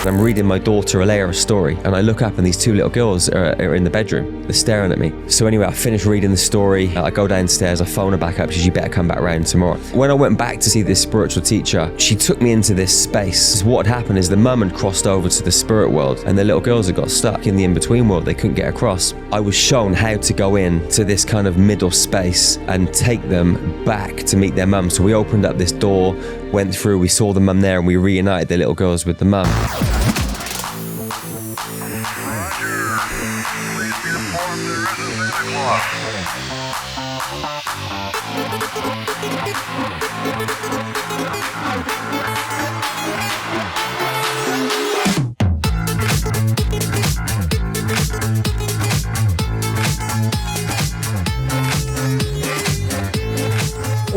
I'm reading my daughter Alea a story, and I look up and these two little girls are in the bedroom. They're staring at me. So anyway, I finish reading the story. I go downstairs, I phone her back up. She says, you better come back round tomorrow. When I went back to see this spiritual teacher, she took me into this space. What had happened is the mum had crossed over to the spirit world, and the little girls had got stuck in the in-between world. They couldn't get across. I was shown how to go in to this kind of middle space and take them back to meet their mum. So we opened up this door, went through, we saw the mum there, and we reunited the little girls with the mum.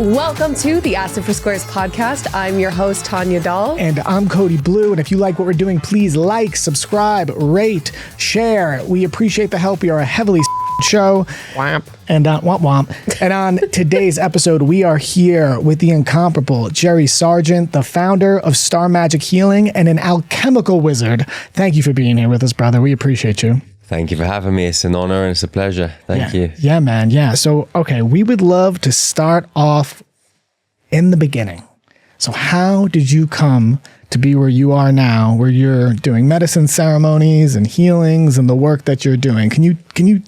Welcome to the Acid for Squares podcast. I'm your host, Tanya Dahl. And I'm Cody Blue. And if you like what we're doing, please like, subscribe, rate, share. We appreciate the help. We are a heavily show. Womp. And womp womp. And on today's episode, we are here with the incomparable Jerry Sargeant, the founder of Star Magic Healing and an alchemical wizard. Thank you for being here with us, brother. We appreciate you. Thank you for having me. It's an honor and it's a pleasure. Thank you. Yeah, man. Yeah. So, okay, we would love to start off in the beginning. So how did you come to be where you are now, where you're doing medicine ceremonies and healings and the work that you're doing? Can you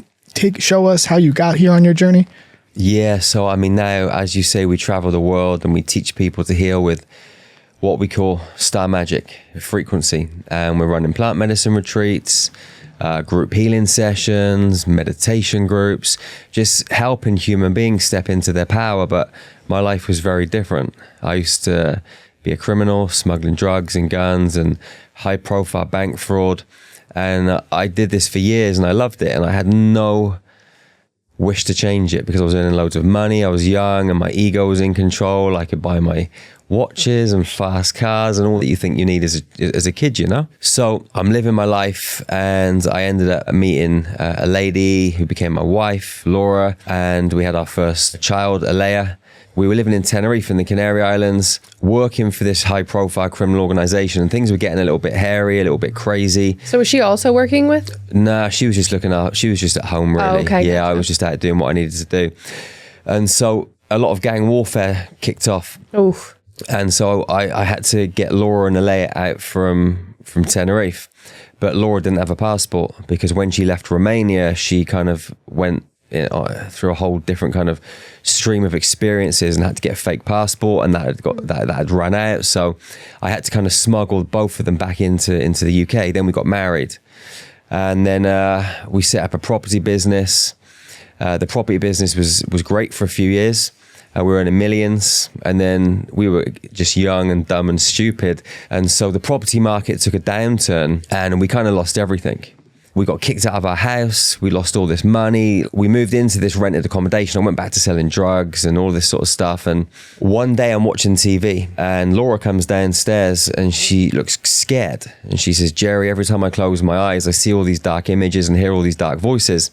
show us how you got here on your journey? Yeah. So, I mean, now, as you say, we travel the world and we teach people to heal with what we call star magic frequency. And we're running plant medicine retreats, group healing sessions, meditation groups, just helping human beings step into their power. But my life was very different. I used to be a criminal, smuggling drugs and guns and high profile bank fraud. And I did this for years and I loved it. And I had no wish to change it because I was earning loads of money. I was young and my ego was in control. I could buy my watches and fast cars and all that you think you need as a kid, you know? So I'm living my life and I ended up meeting a lady who became my wife, Laura, and we had our first child, Alea. We were living in Tenerife in the Canary Islands, working for this high profile criminal organization, and things were getting a little bit hairy, a little bit crazy. So was she also working with? Nah, she was just looking up. She was just at home, really. Oh, okay. Yeah, I was just out doing what I needed to do. And so a lot of gang warfare kicked off. Oof. And so I had to get Laura and Alea out from Tenerife. But Laura didn't have a passport because when she left Romania, she kind of went through a whole different kind of stream of experiences and had to get a fake passport, and that had run out. So I had to kind of smuggle both of them back into the UK. Then we got married, and then we set up a property business. The property business was great for a few years. We were earning millions, and then we were just young and dumb and stupid. And so the property market took a downturn and we kind of lost everything. We got kicked out of our house. We lost all this money. We moved into this rented accommodation. I went back to selling drugs and all this sort of stuff. And one day I'm watching TV and Laura comes downstairs and she looks scared. And she says, Jerry, every time I close my eyes, I see all these dark images and hear all these dark voices.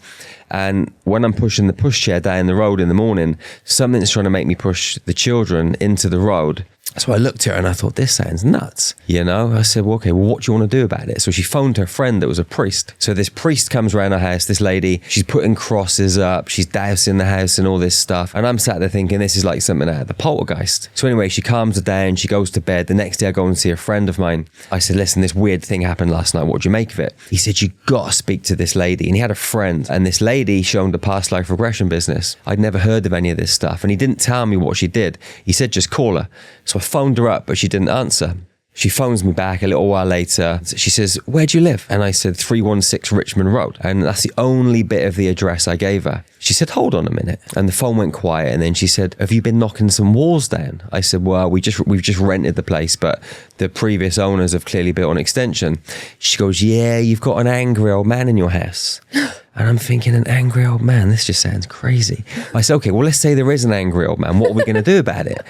And when I'm pushing the pushchair down the road in the morning, something's trying to make me push the children into the road. So I looked at her and I thought, this sounds nuts, you know? I said, well, okay, well, what do you want to do about it? So she phoned her friend that was a priest. So this priest comes around her house, this lady, she's putting crosses up, she's dousing the house and all this stuff. And I'm sat there thinking, this is like something out of the poltergeist. So anyway, she calms her down, she goes to bed. The next day I go and see a friend of mine. I said, listen, this weird thing happened last night. What do you make of it? He said, you got to speak to this lady. And he had a friend, and this lady owned a past life regression business. I'd never heard of any of this stuff. And he didn't tell me what she did. He said, just call her. So I phoned her up, but she didn't answer. She phones me back a little while later. She says, where do you live? And I said, 316 Richmond Road. And that's the only bit of the address I gave her. She said, hold on a minute. And the phone went quiet. And then she said, have you been knocking some walls down? I said, well, we've just rented the place, but the previous owners have clearly built an extension. She goes, yeah, you've got an angry old man in your house. And I'm thinking, an angry old man? This just sounds crazy. I said, okay, well, let's say there is an angry old man. What are we going to do about it?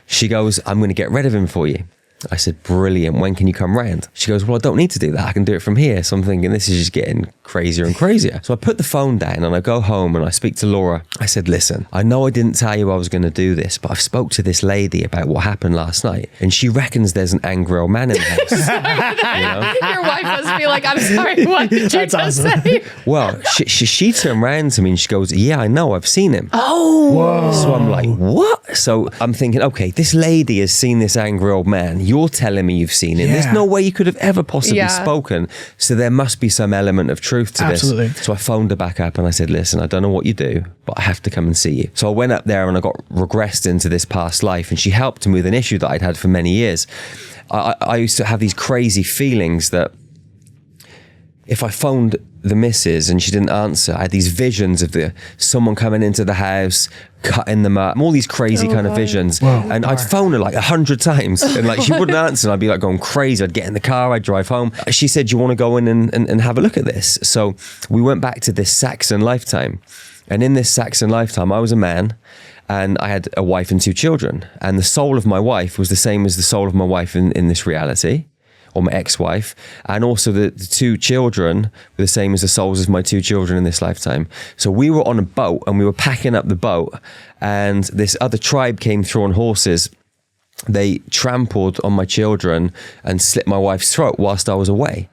She goes, I'm going to get rid of him for you. I said, brilliant. When can you come round? She goes, well, I don't need to do that. I can do it from here. So I'm thinking, this is just getting crazier and crazier. So I put the phone down and I go home and I speak to Laura. I said, listen, I know I didn't tell you I was going to do this, but I've spoke to this lady about what happened last night, and she reckons there's an angry old man in the house. Your wife must be like, I'm sorry, what did you just say? Well, she turned around to me and she goes, yeah, I know, I've seen him. Oh. Whoa. So I'm like, what? So I'm thinking, okay, this lady has seen this angry old man. You're telling me you've seen him. Yeah. There's no way you could have ever possibly spoken. So there must be some element of truth to Absolutely. this. So I phoned her back up and I said, listen, I don't know what you do, but I have to come and see you. So I went up there and I got regressed into this past life, and she helped me with an issue that I'd had for many years. I used to have these crazy feelings that if I phoned the missus and she didn't answer, I had these visions of someone coming into the house, cutting them up, all these crazy kind of visions. Whoa. And I'd phone her like 100 times and like she wouldn't answer, and I'd be like going crazy. I'd get in the car, I'd drive home. She said, you want to go in and have a look at this? So we went back to this Saxon lifetime. And in this Saxon lifetime, I was a man and I had a wife and 2 children. And the soul of my wife was the same as the soul of my wife in this reality, or my ex-wife. And also the 2 children were the same as the souls of my 2 children in this lifetime. So we were on a boat and we were packing up the boat, and this other tribe came through on horses. They trampled on my children and slit my wife's throat whilst I was away.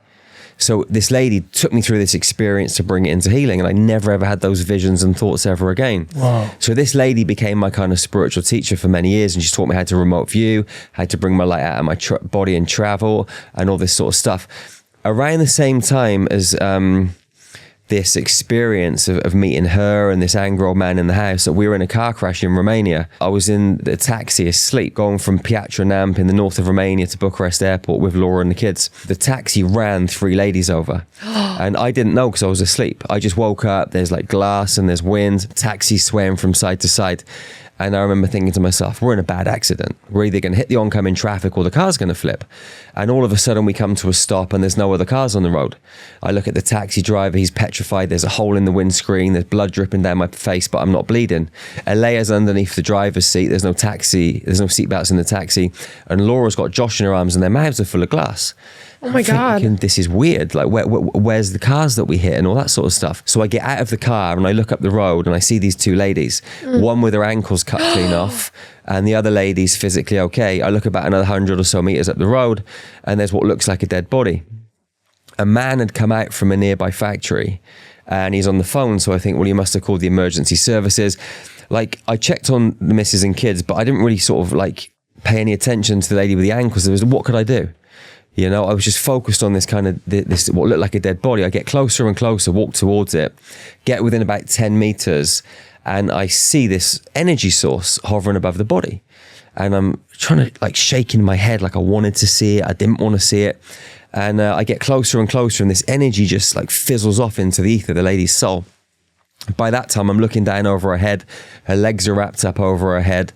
So this lady took me through this experience to bring it into healing, and I never ever had those visions and thoughts ever again. Wow. So this lady became my kind of spiritual teacher for many years, and she taught me how to remote view, how to bring my light out of my body and travel, and all this sort of stuff. Around the same time as this experience of meeting her and this angry old man in the house, that we were in a car crash in Romania. I was in the taxi asleep going from Piatra Neamț in the north of Romania to Bucharest airport with Laura and the kids. The taxi ran 3 ladies over and I didn't know because I was asleep. I just woke up, there's like glass and there's wind, taxi swaying from side to side. And I remember thinking to myself, we're in a bad accident. We're either going to hit the oncoming traffic or the car's going to flip. And all of a sudden we come to a stop and there's no other cars on the road. I look at the taxi driver, he's petrified. There's a hole in the windscreen. There's blood dripping down my face, but I'm not bleeding. Alea's underneath the driver's seat. There's no seatbelts in the taxi. And Laura's got Josh in her arms and their mouths are full of glass. Oh my God. Thinking, this is weird. Like, where's the cars that we hit and all that sort of stuff? So I get out of the car and I look up the road and I see these 2 ladies, one with her ankles cut clean off and the other lady's physically okay. I look about another 100 or so meters up the road and there's what looks like a dead body. A man had come out from a nearby factory and he's on the phone. So I think, well, he must have called the emergency services. Like, I checked on the missus and kids, but I didn't really sort of like pay any attention to the lady with the ankles. There was, what could I do? You know, I was just focused on this kind of, this what looked like a dead body. I get closer and closer, walk towards it, get within about 10 meters, and I see this energy source hovering above the body. And I'm trying to, like, shaking my head like I wanted to see it, I didn't want to see it. And I get closer and closer, and this energy just, like, fizzles off into the ether, the lady's soul. By that time, I'm looking down over her head. Her legs are wrapped up over her head.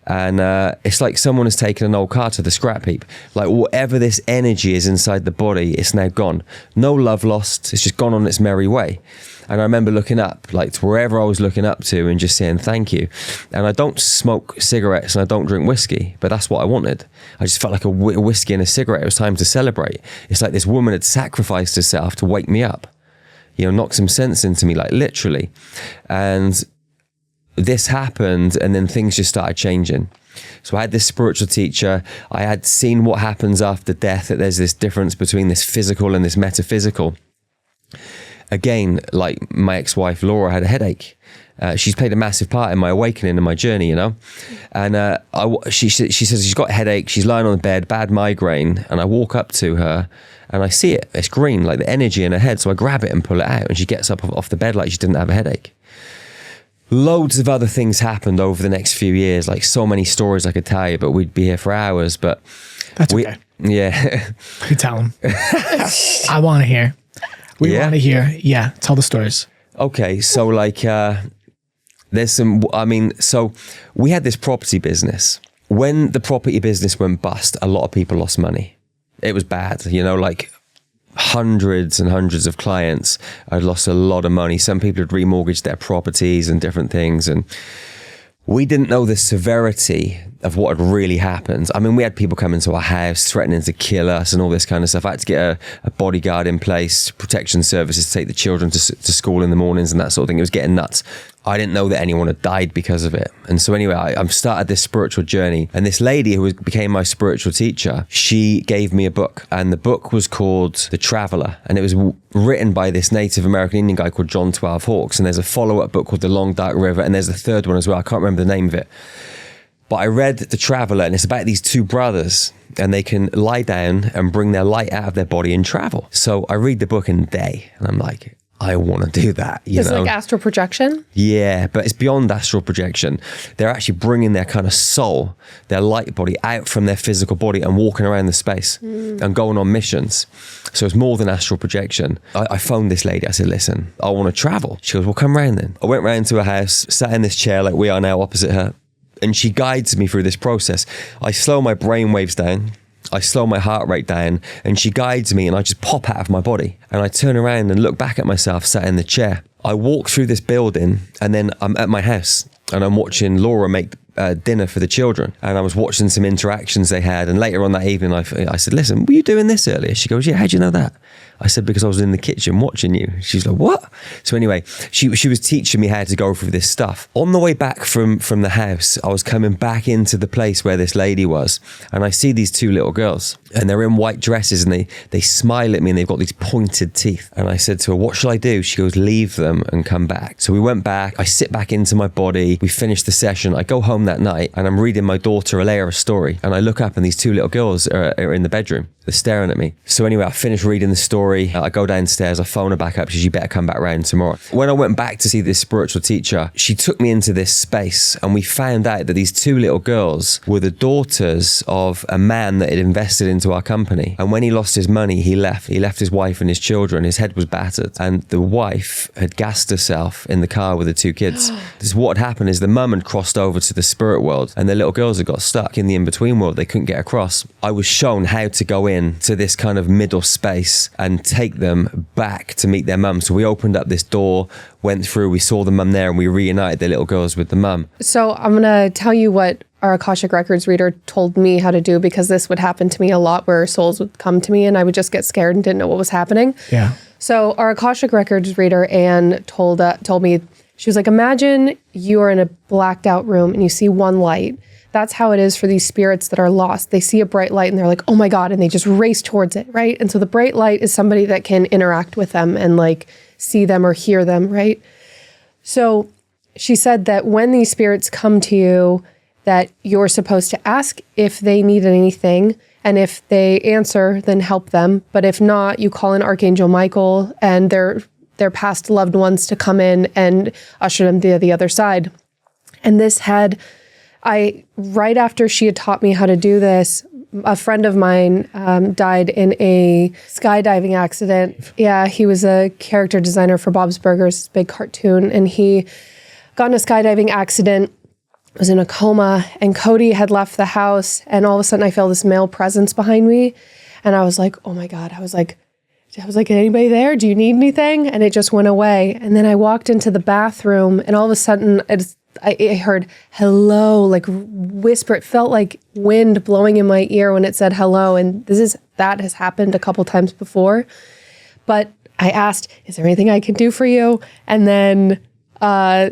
And it's like someone has taken an old car to the scrap heap. Like, whatever this energy is inside the body, it's now gone. No love lost. It's just gone on its merry way. And I remember looking up, like, to wherever I was looking up to and just saying thank you. And I don't smoke cigarettes and I don't drink whiskey, but that's what I wanted. I just felt like a whiskey and a cigarette. It was time to celebrate. It's like this woman had sacrificed herself to wake me up. You know, knock some sense into me, like, literally. And this happened, and then things just started changing. So I had this spiritual teacher. I had seen what happens after death, that there's this difference between this physical and this metaphysical. Again, like my ex-wife Laura had a headache. She's played a massive part in my awakening and my journey, you know. And she says she's got a headache. She's lying on the bed, bad migraine. And I walk up to her and I see it. It's green, like the energy in her head. So I grab it and pull it out, and she gets up off the bed like she didn't have a headache. Loads of other things happened over the next few years, like so many stories I could tell you, but we'd be here for hours. But that's okay. Yeah. You tell them. I want to hear. We want to hear. Yeah, tell the stories. Okay, so like there's some, I mean, so we had this property business. When the property business went bust, a lot of people lost money. It was bad, you know, like hundreds and hundreds of clients had lost a lot of money. Some people had remortgaged their properties and different things. And We didn't know the severity of what had really happened. I mean, we had people come into our house threatening to kill us and all this kind of stuff. I had to get a bodyguard in place, protection services to take the children to school in the mornings and that sort of thing. It was getting nuts. I didn't know that anyone had died because of it. And so anyway, I started this spiritual journey. And this lady who became my spiritual teacher, she gave me a book. And the book was called The Traveler. And it was written by this Native American Indian guy called John 12 Hawks. And there's a follow-up book called The Long Dark River. And there's a third one as well. I can't remember the name of it. But I read The Traveler, and it's about these two brothers, and they can lie down and bring their light out of their body and travel. So I read the book in a day, and I'm like, I want to do that. It's like astral projection? Yeah, but it's beyond astral projection. They're actually bringing their kind of soul, their light body out from their physical body and walking around the space and going on missions. So it's more than astral projection. I phoned this lady. I said, listen, I want to travel. She goes, well, come round then. I went round to her house, sat in this chair like we are now opposite her. And she guides me through this process. I slow my brain waves down. I slow my heart rate down, and she guides me, and I just pop out of my body. And I turn around and look back at myself sat in the chair. I walk through this building, and then I'm at my house, and I'm watching Laura make dinner for the children. And I was watching some interactions they had. And later on that evening, I said, listen, were you doing this earlier? She goes, yeah, how'd you know that? I said, because I was in the kitchen watching you. She's like, what? So anyway, she was teaching me how to go through this stuff. On the way back from the house, I was coming back into the place where this lady was. And I see these two little girls, and they're in white dresses, and they smile at me, and they've got these pointed teeth. And I said to her, what shall I do? She goes, leave them and come back. So we went back. I sit back into my body. We finished the session. I go home that night, and I'm reading my daughter Alea a story. And I look up, and these two little girls are in the bedroom. They're staring at me. So anyway, I finished reading the story. I go downstairs, I phone her back up. She says, you better come back round tomorrow. When I went back to see this spiritual teacher, she took me into this space, and we found out that these two little girls were the daughters of a man that had invested into our company. And when he lost his money, he left. He left his wife and his children. His head was battered. And the wife had gassed herself in the car with the two kids. This is what had happened is the mum had crossed over to the spirit world, and the little girls had got stuck in the in-between world. They couldn't get across. I was shown how to go in to this kind of middle space and take them back to meet their mum. So we opened up this door, went through, we saw the mum there, and we reunited the little girls with the mum. So I'm going to tell you what our Akashic Records reader told me how to do, because this would happen to me a lot, where souls would come to me and I would just get scared and didn't know what was happening. Yeah. So our Akashic Records reader, Anne, told me, she was like, imagine you are in a blacked out room and you see one light. That's how it is for these spirits that are lost. They see a bright light and they're like, oh my God, and they just race towards it, right? And so the bright light is somebody that can interact with them and like see them or hear them, right? So she said that when these spirits come to you, that you're supposed to ask if they need anything, and if they answer, then help them. But if not, you call in Archangel Michael and their past loved ones to come in and usher them to the other side. And this had... right after she had taught me how to do this, a friend of mine died in a skydiving accident. Yeah, he was a character designer for Bob's Burgers, big cartoon, and he got in a skydiving accident, was in a coma, and Cody had left the house, and all of a sudden I felt this male presence behind me, and I was like, oh my God, I was like, anybody there? Do you need anything? And it just went away. And then I walked into the bathroom, and all of a sudden I heard hello, like whisper. It felt like wind blowing in my ear when it said hello. And that has happened a couple times before. But I asked, is there anything I can do for you? And then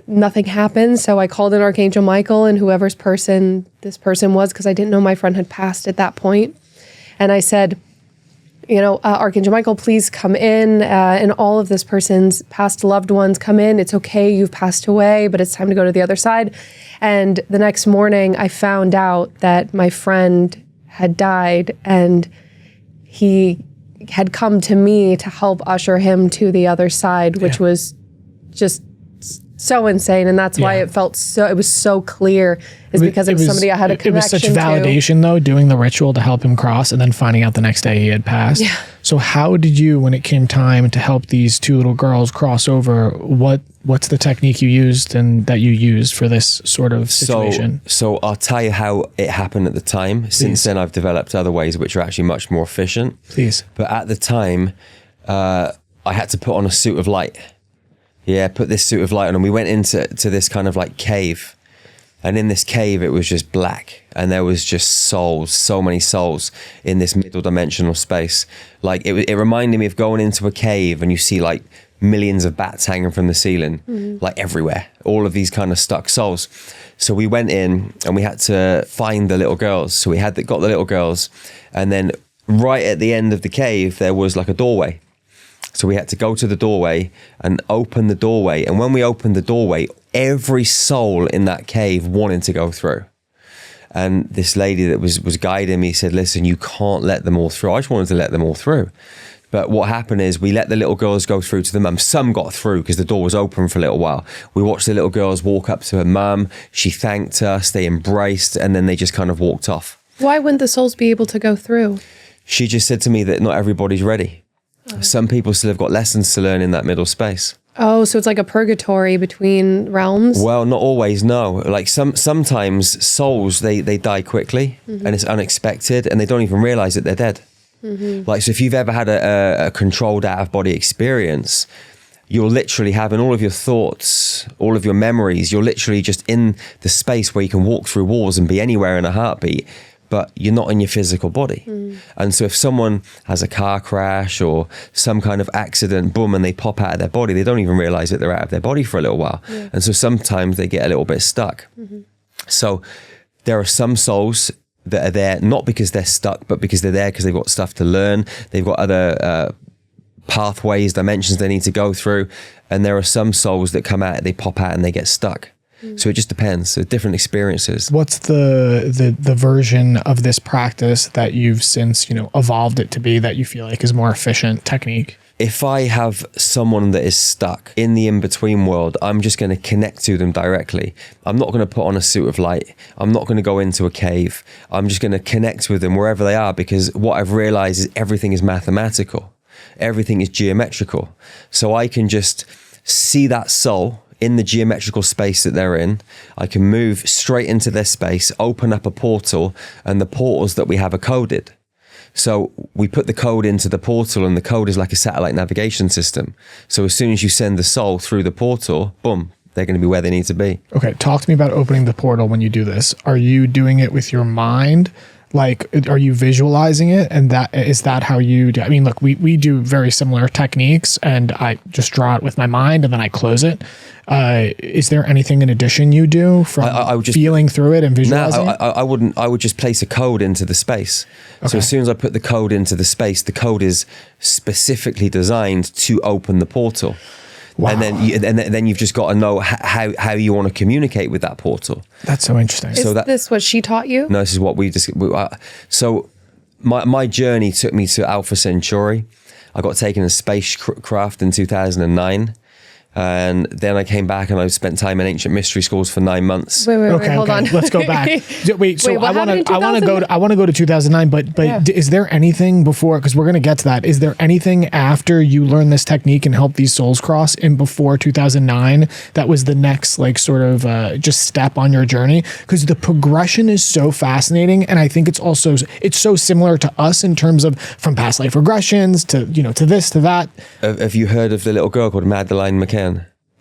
nothing happened. So I called in Archangel Michael and whoever's this person was, because I didn't know my friend had passed at that point. And I said, Archangel Michael, please come in, and all of this person's past loved ones come in. It's okay, you've passed away, but it's time to go to the other side. And the next morning, I found out that my friend had died, and he had come to me to help usher him to the other side, which was just so insane. And that's why it was so clear, because it was somebody I had a connection to. It was such validation, though, doing the ritual to help him cross and then finding out the next day he had passed. Yeah. So how did you, when it came time to help these two little girls cross over, what's the technique you used and that you used for this sort of situation? So I'll tell you how it happened at the time. Please. Since then, I've developed other ways which are actually much more efficient. Please. But at the time, I had to put on a suit of light. Yeah, put this suit of light on, and we went into this kind of like cave. And in this cave, it was just black. And there was just souls, so many souls in this middle dimensional space. Like it reminded me of going into a cave and you see like millions of bats hanging from the ceiling, like everywhere, all of these kind of stuck souls. So we went in and we had to find the little girls. So we got the little girls, and then right at the end of the cave, there was like a doorway. So we had to go to the doorway and open the doorway. And when we opened the doorway, every soul in that cave wanted to go through. And this lady that was guiding me said, listen, you can't let them all through. I just wanted to let them all through. But what happened is we let the little girls go through to the mum. Some got through because the door was open for a little while. We watched the little girls walk up to her mum. She thanked us, they embraced, and then they just kind of walked off. Why wouldn't the souls be able to go through? She just said to me that not everybody's ready. Some people still have got lessons to learn in that middle space. Oh, so it's like a purgatory between realms? Well, not always, no. Like sometimes souls, they die quickly and it's unexpected and they don't even realize that they're dead. Like, so if you've ever had a controlled out-of-body experience, you're literally having all of your thoughts, all of your memories, you're literally just in the space where you can walk through walls and be anywhere in a heartbeat, but you're not in your physical body. And so if someone has a car crash or some kind of accident, boom, and they pop out of their body, they don't even realize that they're out of their body for a little while. And so sometimes they get a little bit stuck. So there are some souls that are there, not because they're stuck, but because they're there because they've got stuff to learn. They've got other pathways, dimensions they need to go through. And there are some souls that come out, they pop out and they get stuck. So it just depends. So different experiences. What's the version of this practice that you've since, evolved it to be that you feel like is more efficient technique? If I have someone that is stuck in the in-between world, I'm just going to connect to them directly. I'm not going to put on a suit of light. I'm not going to go into a cave. I'm just going to connect with them wherever they are, because what I've realized is everything is mathematical. Everything is geometrical. So I can just see that soul in the geometrical space that they're in. I can move straight into their space, open up a portal, and the portals that we have are coded. So we put the code into the portal, and the code is like a satellite navigation system. So as soon as you send the soul through the portal, boom, they're going to be where they need to be. Okay, talk to me about opening the portal when you do this. Are you doing it with your mind? Like, are you visualizing it? And is that how you do? I mean, look, we do very similar techniques, and I just draw it with my mind and then I close it. Is there anything in addition you do from I would just, feeling through it and visualizing it? I wouldn't. I would just place a code into the space. Okay. So as soon as I put the code into the space, the code is specifically designed to open the portal. Wow. And then you've just got to know how you want to communicate with that portal. That's so interesting. Is this what she taught you? No, this is what so my journey took me to Alpha Centauri. I got taken in a spacecraft in 2009. And then I came back and I spent time in ancient mystery schools for 9 months. Wait, hold on. Let's go back. Wait, so I want to go to 2009, but yeah. Is there anything before, because we're going to get to that, is there anything after you learn this technique and help these souls cross in before 2009 that was the next just step on your journey? Because the progression is so fascinating, and I think it's so similar to us in terms of from past life regressions to to this to that. Have you heard of the little girl called Madeleine McCann?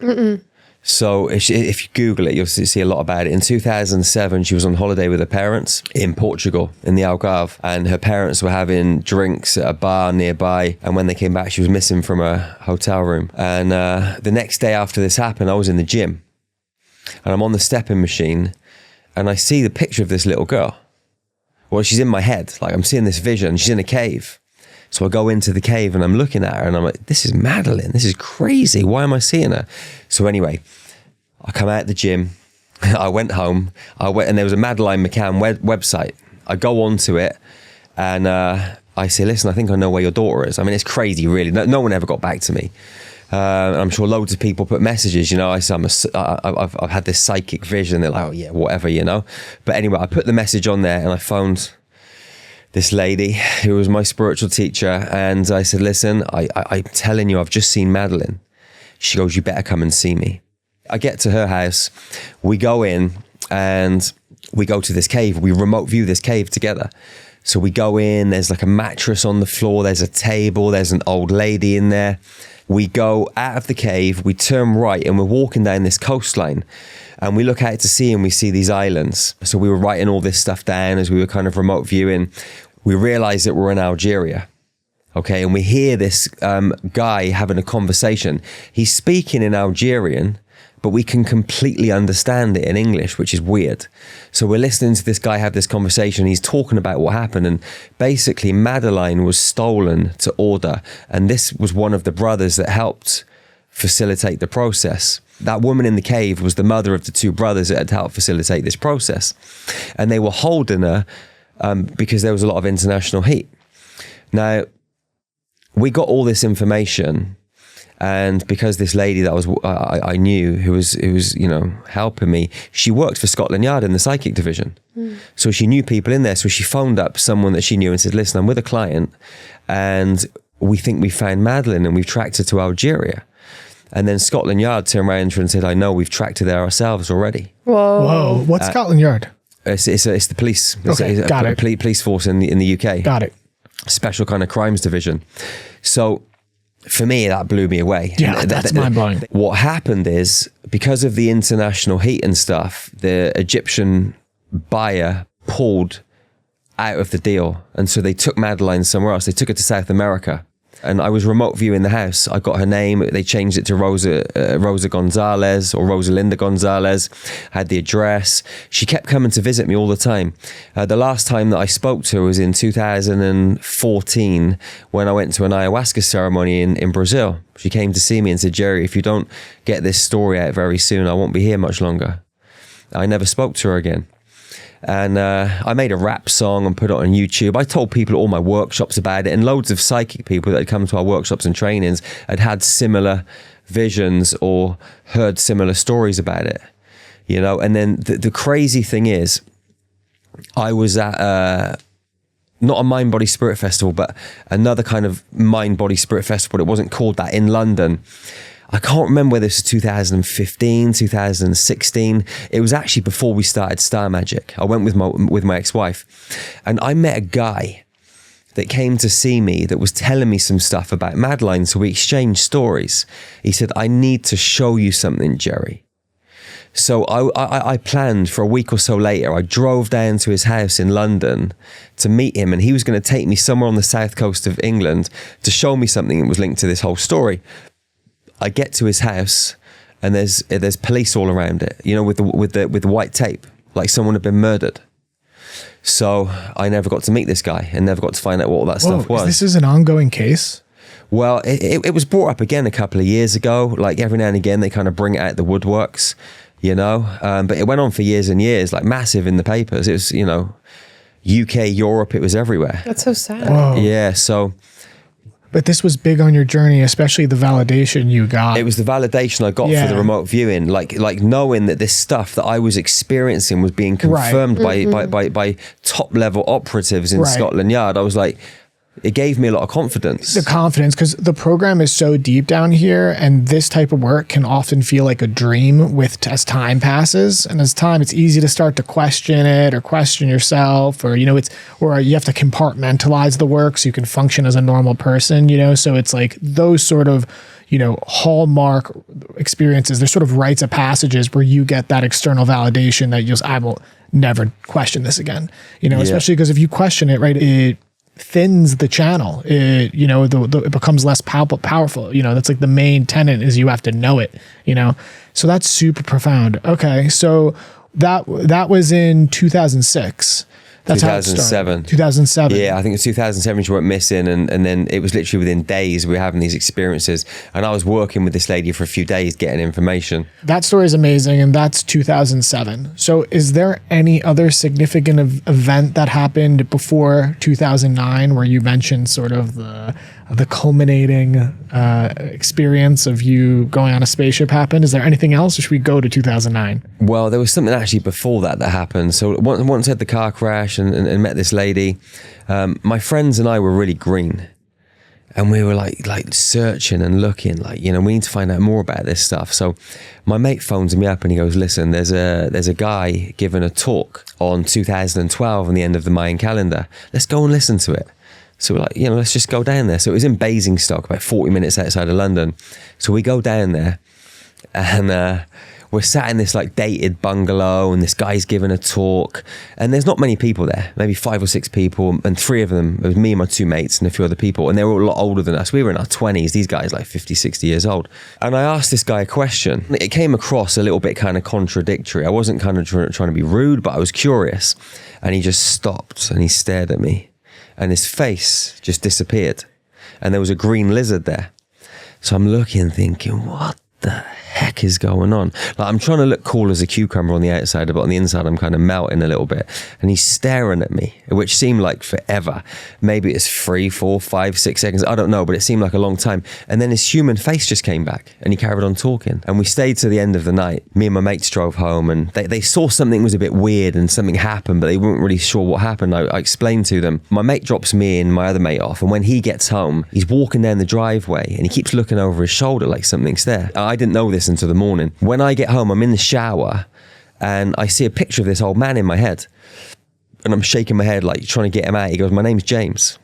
Mm-mm. So if you Google it, you'll see a lot about it. In 2007, she was on holiday with her parents in Portugal, in the Algarve, and her parents were having drinks at a bar nearby. And when they came back, she was missing from her hotel room. And the next day after this happened, I was in the gym, and I'm on the stepping machine, and I see the picture of this little girl. Well, she's in my head. Like, I'm seeing this vision. She's in a cave. So I go into the cave and I'm looking at her and I'm like, this is Madeline. This is crazy. Why am I seeing her? So anyway, I come out of the gym. I went home. And there was a Madeleine McCann website. I go onto it and I say, listen, I think I know where your daughter is. I mean, it's crazy, really. No one ever got back to me. I'm sure loads of people put messages, I say, I've had this psychic vision. They're like, oh yeah, whatever, But anyway, I put the message on there and I phoned this lady who was my spiritual teacher, and I said, listen, I'm telling you, I've just seen Madeline. She goes, you better come and see me. I get to her house, we go in and we go to this cave. We remote view this cave together. So we go in, there's like a mattress on the floor, there's a table, there's an old lady in there. We go out of the cave, we turn right and we're walking down this coastline. And we look out to sea and we see these islands. So we were writing all this stuff down as we were kind of remote viewing. We realized that we're in Algeria. Okay, and we hear this guy having a conversation. He's speaking in Algerian, but we can completely understand it in English, which is weird. So we're listening to this guy have this conversation. He's talking about what happened. And basically, Madeline was stolen to order. And this was one of the brothers that helped facilitate the process. That woman in the cave was the mother of the two brothers that had helped facilitate this process. And they were holding her because there was a lot of international heat. Now, we got all this information, and because this lady that I knew who was helping me, she worked for Scotland Yard in the psychic division. So she knew people in there. So she phoned up someone that she knew and said, listen, I'm with a client and we think we found Madeline and we've tracked her to Algeria. And then Scotland Yard turned around to her and said, I know, we've tracked her there ourselves already. Whoa. What's Scotland Yard? It's the police. Okay, got it. Police force in the UK. Got it. Special kind of crimes division. So for me, that blew me away. Yeah, that's mind-blowing. What happened is, because of the international heat and stuff, the Egyptian buyer pulled out of the deal. And so they took Madeline somewhere else. They took her to South America. And I was remote viewing the house. I got her name. They changed it to Rosa Gonzalez or Rosalinda Gonzalez. Had the address. She kept coming to visit me all the time. The last time that I spoke to her was in 2014 when I went to an ayahuasca ceremony in Brazil. She came to see me and said, Jerry, if you don't get this story out very soon, I won't be here much longer. I never spoke to her again. And I made a rap song and put it on YouTube. I told people at all my workshops about it, and loads of psychic people that had come to our workshops and trainings had similar visions or heard similar stories about it, and then the crazy thing is, I was at not a mind body spirit festival, but another kind of mind body spirit festival. It wasn't called that, in London. I can't remember whether this was 2015, 2016. It was actually before we started Star Magic. I went with my ex-wife, and I met a guy that came to see me that was telling me some stuff about Madeline. So we exchanged stories. He said, I need to show you something, Jerry. So I planned for a week or so later. I drove down to his house in London to meet him, and he was going to take me somewhere on the south coast of England to show me something that was linked to this whole story. I get to his house and there's police all around it, with the white tape, like someone had been murdered. So I never got to meet this guy and never got to find out what all that stuff was. This is an ongoing case? Well, it was brought up again a couple of years ago. Like every now and again, they kind of bring it out the woodworks, but it went on for years and years, like massive in the papers. It was, UK, Europe, it was everywhere. That's so sad. Whoa. Yeah. So. But this was big on your journey, especially the validation you got. It was the validation I got for the remote viewing, like knowing that this stuff that I was experiencing was being confirmed by top level operatives in Scotland Yard. I was like, it gave me a lot of confidence. The confidence, because the program is so deep down here, and this type of work can often feel like a dream as time passes. And as time, it's easy to start to question it or question yourself, or, you have to compartmentalize the work so you can function as a normal person, So it's like those sort of, hallmark experiences. There's sort of rites of passages where you get that external validation that I will never question this again, especially because if you question it, right, it thins the channel. It becomes less powerful. That's like the main tenet is you have to know it. So that's super profound. Okay, so that was in 2006. That's 2007. 2007. Yeah, I think it was 2007 she went missing, and then it was literally within days we were having these experiences, and I was working with this lady for a few days getting information. That story is amazing, and that's 2007. So is there any other significant event that happened before 2009 where you mentioned sort of the culminating experience of you going on a spaceship happened? Is there anything else, or should we go to 2009? Well, there was something actually before that happened. So once I had the car crash and met this lady, my friends and I were really green. And we were like searching and looking, we need to find out more about this stuff. So my mate phones me up and he goes, listen, there's a guy giving a talk on 2012 on the end of the Mayan calendar. Let's go and listen to it. So we're like, let's just go down there. So it was in Basingstoke, about 40 minutes outside of London. So we go down there and we're sat in this like dated bungalow, and this guy's giving a talk, and there's not many people there, maybe 5 or 6 people, and 3 of them, it was me and my 2 mates and a few other people, and they were all a lot older than us. We were in our 20s, these guys like 50, 60 years old. And I asked this guy a question. It came across a little bit kind of contradictory. I wasn't kind of trying to be rude, but I was curious. And he just stopped and he stared at me, and his face just disappeared, and there was a green lizard there. So I'm looking, thinking, what the heck is going on? Like, I'm trying to look cool as a cucumber on the outside, but on the inside I'm kind of melting a little bit. And he's staring at me, which seemed like forever. Maybe it's 3, 4, 5, 6 seconds, I don't know, but it seemed like a long time. And then his human face just came back, and he carried on talking. And we stayed to the end of the night. Me and my mates drove home, and they saw something was a bit weird and something happened, but they weren't really sure what happened. I explained to them. My mate drops me and my other mate off, and when he gets home, he's walking down the driveway and he keeps looking over his shoulder like something's there. I didn't know this until the morning. When I get home, I'm in the shower and I see a picture of this old man in my head, and I'm shaking my head like trying to get him out. He goes, "My name's James."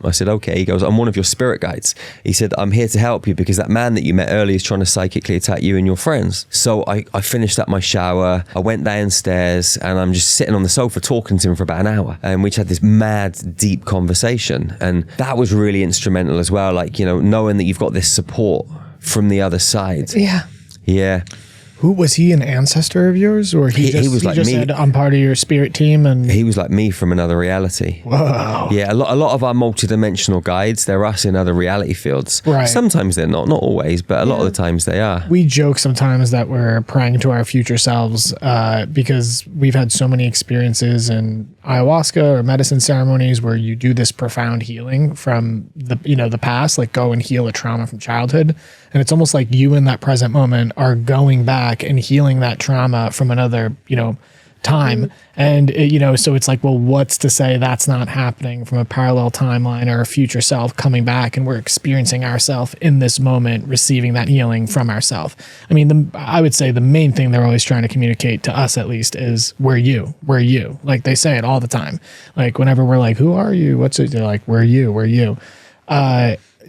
I said, "Okay." He goes, "I'm one of your spirit guides." He said, "I'm here to help you because that man that you met earlier is trying to psychically attack you and your friends." So I finished up my shower, I went downstairs, and I'm just sitting on the sofa talking to him for about an hour, and we just had this mad, deep conversation. And that was really instrumental as well, like, you know, knowing that you've got this support from the other side. Yeah. Who was he? An ancestor of yours, or he was like me? Said, "I'm part of your spirit team," and he was like me from another reality. Whoa. Yeah, a lot of our multidimensional guides, they're us in other reality fields. Right. Sometimes they're not always, but a lot of the times they are. We joke sometimes that we're praying to our future selves because we've had so many experiences in ayahuasca or medicine ceremonies where you do this profound healing from the past, like go and heal a trauma from childhood. And it's almost like you in that present moment are going back and healing that trauma from another, time. And, so it's like, well, what's to say that's not happening from a parallel timeline or a future self coming back, and we're experiencing ourself in this moment, receiving that healing from ourself. I mean, I would say the main thing they're always trying to communicate to us, at least, is we're you. Like they say it all the time. Like whenever we're like, who are you? What's it? They're like, we're you.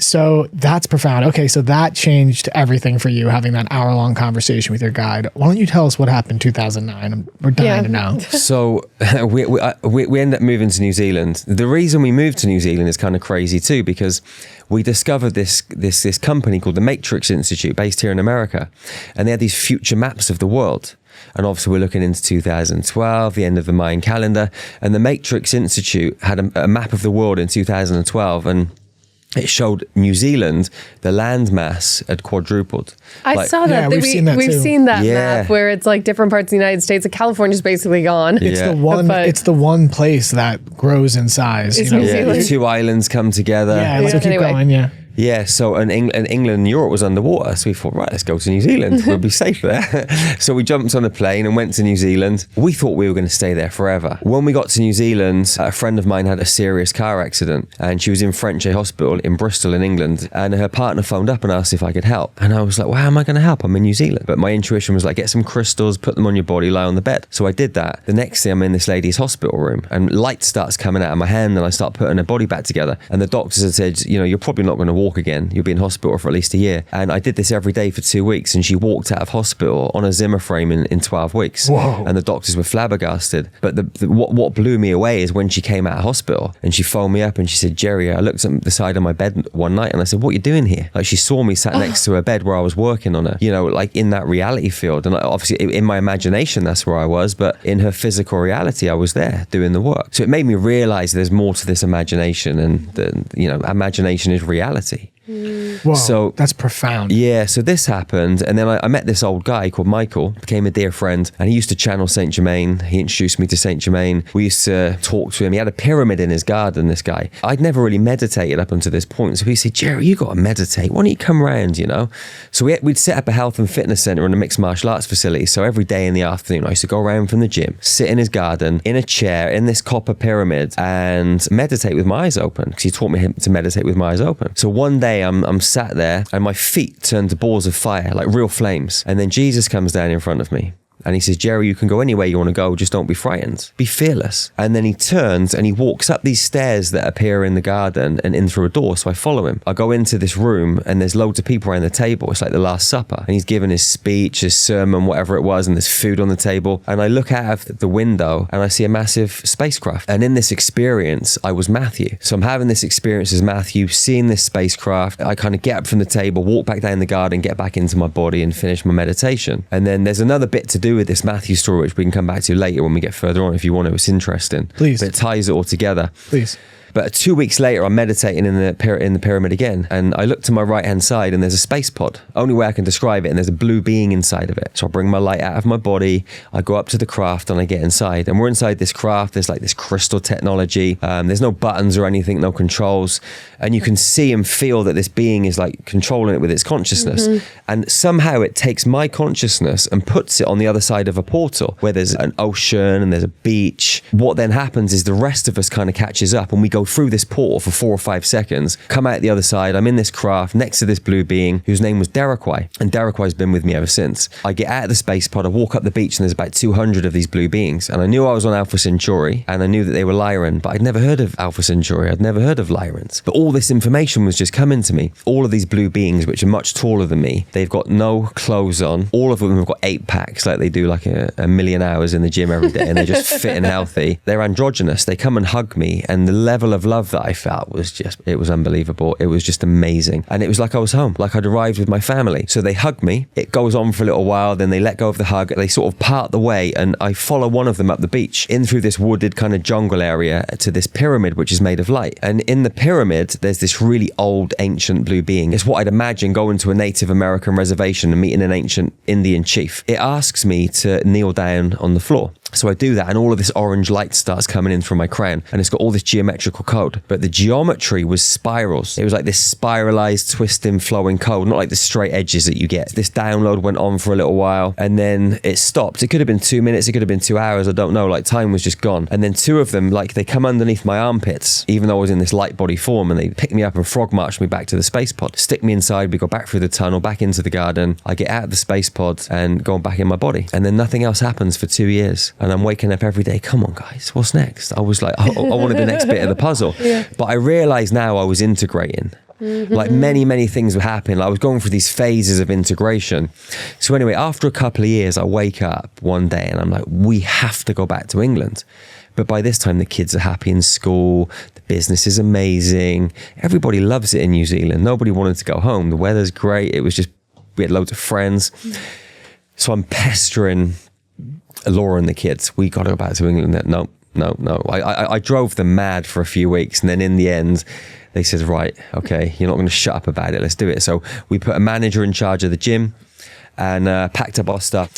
So that's profound. Okay, so that changed everything for you, having that hour-long conversation with your guide. Why don't you tell us what happened in 2009? We're dying to know. So we ended up moving to New Zealand. The reason we moved to New Zealand is kind of crazy too, because we discovered this company called the Matrix Institute, based here in America, and they had these future maps of the world. And obviously we're looking into 2012, the end of the Mayan calendar, and the Matrix Institute had a map of the world in 2012, and it showed New Zealand, the landmass had quadrupled. I saw that. Yeah, we've seen that map where it's like different parts of the United States. Like California's basically gone. It's the one place that grows in size. The 2 islands come together. Yeah, so keep going. Yeah. Yeah, so and England and Europe was underwater, so we thought, right, let's go to New Zealand. We'll be safe there. So we jumped on a plane and went to New Zealand. We thought we were going to stay there forever. When we got to New Zealand, a friend of mine had a serious car accident, and she was in Frenchay Hospital in Bristol in England, and her partner phoned up and asked if I could help. And I was like, well, how am I going to help? I'm in New Zealand. But my intuition was like, get some crystals, put them on your body, lie on the bed. So I did that. The next day I'm in this lady's hospital room, and light starts coming out of my hand, and I start putting her body back together. And the doctors had said, you're probably not going to walk again. You'll be in hospital for at least a year. And I did this every day for 2 weeks, and she walked out of hospital on a Zimmer frame in 12 weeks. Whoa. And the doctors were flabbergasted. But what blew me away is when she came out of hospital and she phoned me up and she said, Jerry, I looked at the side of my bed one night and I said, what are you doing here? Like, she saw me sat next to her bed where I was working on her, like in that reality field. And obviously in my imagination, that's where I was, but in her physical reality, I was there doing the work. So it made me realize there's more to this imagination, and imagination is reality. Whoa, so that's profound. Yeah, so this happened, and then I met this old guy called Michael, became a dear friend, and he used to channel Saint Germain. He introduced me to Saint Germain. We used to talk to him. He had a pyramid in his garden, this guy. I'd never really meditated up until this point, so he said, Jerry, you got to meditate. Why don't you come round, So we'd set up a health and fitness centre and a mixed martial arts facility, so every day in the afternoon, I used to go around from the gym, sit in his garden, in a chair, in this copper pyramid, and meditate with my eyes open, because he taught me to meditate with my eyes open. So one day, I'm sat there and my feet turned to balls of fire, like real flames. And then Jesus comes down in front of me. And he says, Jerry, you can go anywhere you want to go, just don't be frightened. Be fearless. And then he turns and he walks up these stairs that appear in the garden and in through a door. So I follow him. I go into this room and there's loads of people around the table. It's like the Last Supper. And he's given his speech, his sermon, whatever it was, and there's food on the table. And I look out of the window and I see a massive spacecraft. And in this experience, I was Matthew. So I'm having this experience as Matthew, seeing this spacecraft. I kind of get up from the table, walk back down the garden, get back into my body and finish my meditation. And then there's another bit to do with this Matthew story, which we can come back to later when we get further on if you want to. It's interesting. Please. But it ties it all together. Please. But 2 weeks later, I'm meditating in the pyramid again, and I look to my right-hand side, and there's a space pod. Only way I can describe it, and there's a blue being inside of it. So I bring my light out of my body, I go up to the craft, and I get inside. And we're inside this craft. There's like this crystal technology. There's no buttons or anything, no controls, and you can see and feel that this being is like controlling it with its consciousness. And somehow it takes my consciousness and puts it on the other side of a portal where there's an ocean and there's a beach. What then happens is the rest of us kind of catches up, and we go through this portal for 4 or 5 seconds, come out the other side. I'm in this craft next to this blue being whose name was Derekwai, and Derekwai's been with me ever since. I get out of the space pod, I walk up the beach, and there's about 200 of these blue beings, and I knew I was on Alpha Centauri, and I knew that they were Lyran, but I'd never heard of Alpha Centauri, I'd never heard of Lyrans. But all this information was just coming to me. All of these blue beings, which are much taller than me, they've got no clothes on. All of them have got 8 packs, like they do like a million hours in the gym every day, and they're just fit and healthy. They're androgynous. They come and hug me, and the level of love that I felt was just, it was unbelievable. It was just amazing. And it was like I was home, like I'd arrived with my family. So they hug me, it goes on for a little while, then they let go of the hug, they sort of part the way, and I follow one of them up the beach, in through this wooded kind of jungle area to this pyramid, which is made of light. And in the pyramid, there's this really old, ancient blue being. It's what I'd imagine going to a Native American reservation and meeting an ancient Indian chief. It asks me to kneel down on the floor. So I do that, and all of this orange light starts coming in from my crown, and it's got all this geometrical code. But the geometry was spirals. It was like this spiralized, twisting, flowing code, not like the straight edges that you get. This download went on for a little while, and then it stopped. It could have been 2 minutes, it could have been 2 hours, I don't know. Like, time was just gone. And then 2 of them, like, they come underneath my armpits, even though I was in this light body form, and they pick me up and frog march me back to the space pod, stick me inside, we go back through the tunnel, back into the garden. I get out of the space pod and go back in my body. And then nothing else happens for 2 years. And I'm waking up every day, come on guys, what's next? I was like, I wanted the next bit of the puzzle. Yeah. But I realized now I was integrating. Like many things were happening. I was going through these phases of integration. So anyway, after a couple of years, I wake up one day and I'm like, we have to go back to England. But by this time, the kids are happy in school. The business is amazing. Everybody loves it in New Zealand. Nobody wanted to go home. The weather's great. It was just, we had loads of friends. So I'm pestering Laura and the kids. We got to go back to England. No. I drove them mad for a few weeks. And then in the end, they said, right, okay, you're not going to shut up about it. Let's do it. So we put a manager in charge of the gym, and packed up our stuff,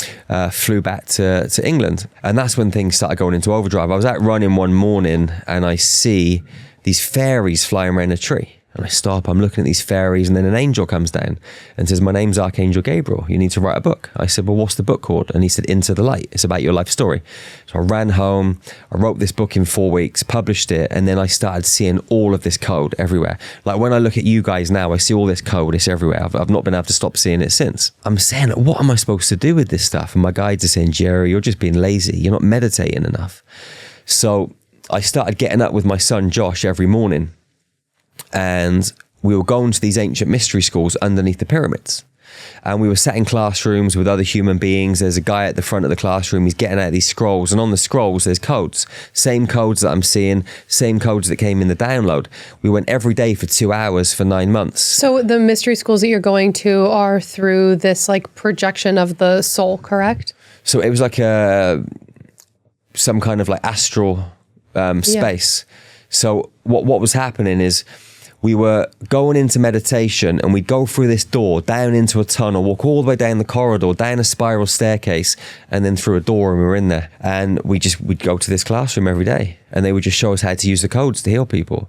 flew back to England. And that's when things started going into overdrive. I was out running one morning and I see these fairies flying around a tree. And I stop, I'm looking at these fairies, and then an angel comes down and says, my name's Archangel Gabriel, you need to write a book. I said, well, what's the book called? And he said, Into the Light. It's about your life story. So I ran home, I wrote this book in 4 weeks, published it, and then I started seeing all of this code everywhere. Like when I look at you guys now, I see all this code, it's everywhere. I've not been able to stop seeing it since. I'm saying, what am I supposed to do with this stuff? And my guides are saying, Jerry, you're just being lazy. You're not meditating enough. So I started getting up with my son, Josh, every morning. And we were going to these ancient mystery schools underneath the pyramids. And we were sat in classrooms with other human beings. There's a guy at the front of the classroom. He's getting out these scrolls. And on the scrolls, there's codes. Same codes that I'm seeing. Same codes that came in the download. We went every day for 2 hours for 9 months. So the mystery schools that you're going to are through this like projection of the soul, correct? So it was like some kind of like astral space. So what was happening is we were going into meditation, and we'd go through this door, down into a tunnel, walk all the way down the corridor, down a spiral staircase, and then through a door, and we were in there. And we'd go to this classroom every day, and they would just show us how to use the codes to heal people.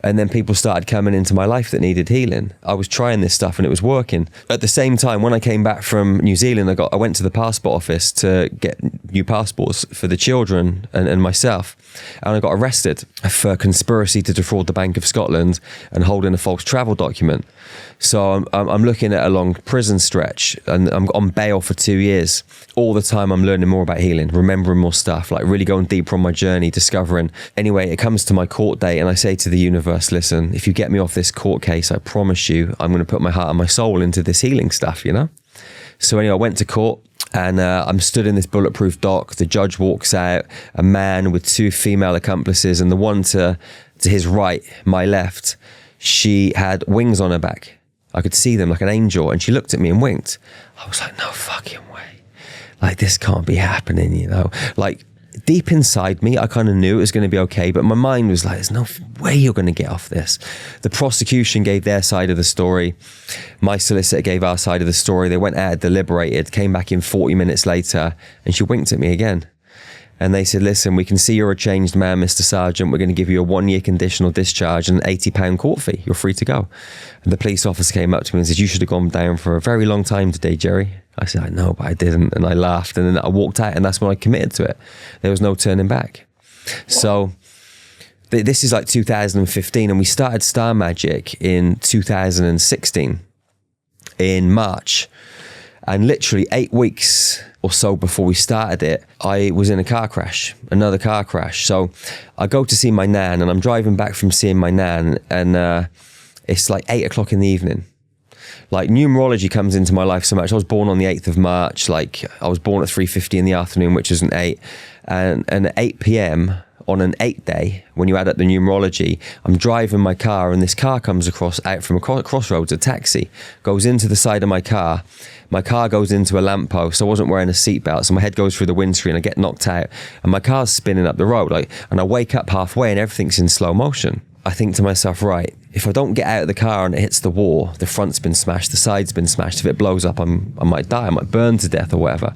And then people started coming into my life that needed healing. I was trying this stuff and it was working. At the same time, when I came back from New Zealand, I went to the passport office to get new passports for the children and myself. And I got arrested for conspiracy to defraud the Bank of Scotland and holding a false travel document. So I'm looking at a long prison stretch, and I'm on bail for 2 years. All the time I'm learning more about healing, remembering more stuff, like really going deeper on my journey, discovering. Anyway, it comes to my court date and I say to the universe, listen, if you get me off this court case, I promise you I'm going to put my heart and my soul into this healing stuff, you know? So anyway, I went to court. And I'm stood in this bulletproof dock. The judge walks out, a man with 2 female accomplices, and the one to his right, my left, she had wings on her back. I could see them like an angel, and she looked at me and winked. I was like, no fucking way. Like, this can't be happening, you know? Like, deep inside me, I kind of knew it was going to be okay, but my mind was like, there's no way you're going to get off this. The prosecution gave their side of the story. My solicitor gave our side of the story. They went out, deliberated, came back in 40 minutes later, and she winked at me again. And they said, listen, we can see you're a changed man, Mr. Sargeant. We're going to give you a 1-year conditional discharge and an £80 court fee. You're free to go. And the police officer came up to me and said, you should have gone down for a very long time today, Jerry. I said, I know, but I didn't. And I laughed. And then I walked out, and that's when I committed to it. There was no turning back. So this is like 2015, and we started Star Magic in 2016 in March. And literally 8 weeks or so before we started it, I was in a car crash, another car crash. So I go to see my nan, and I'm driving back from seeing my nan, and it's like 8 o'clock in the evening. Like, numerology comes into my life so much. I was born on the 8th of March. Like, I was born at 3:50 in the afternoon, which is an 8. And at 8 p.m. on an 8 day, when you add up the numerology, I'm driving my car, and this car comes out from a crossroads, a taxi, goes into the side of my car. My car goes into a lamppost. I wasn't wearing a seatbelt, so my head goes through the windscreen. I get knocked out, and my car's spinning up the road. And I wake up halfway, and everything's in slow motion. I think to myself, right, if I don't get out of the car and it hits the wall, the front's been smashed, the side's been smashed. If it blows up, I might die, I might burn to death or whatever.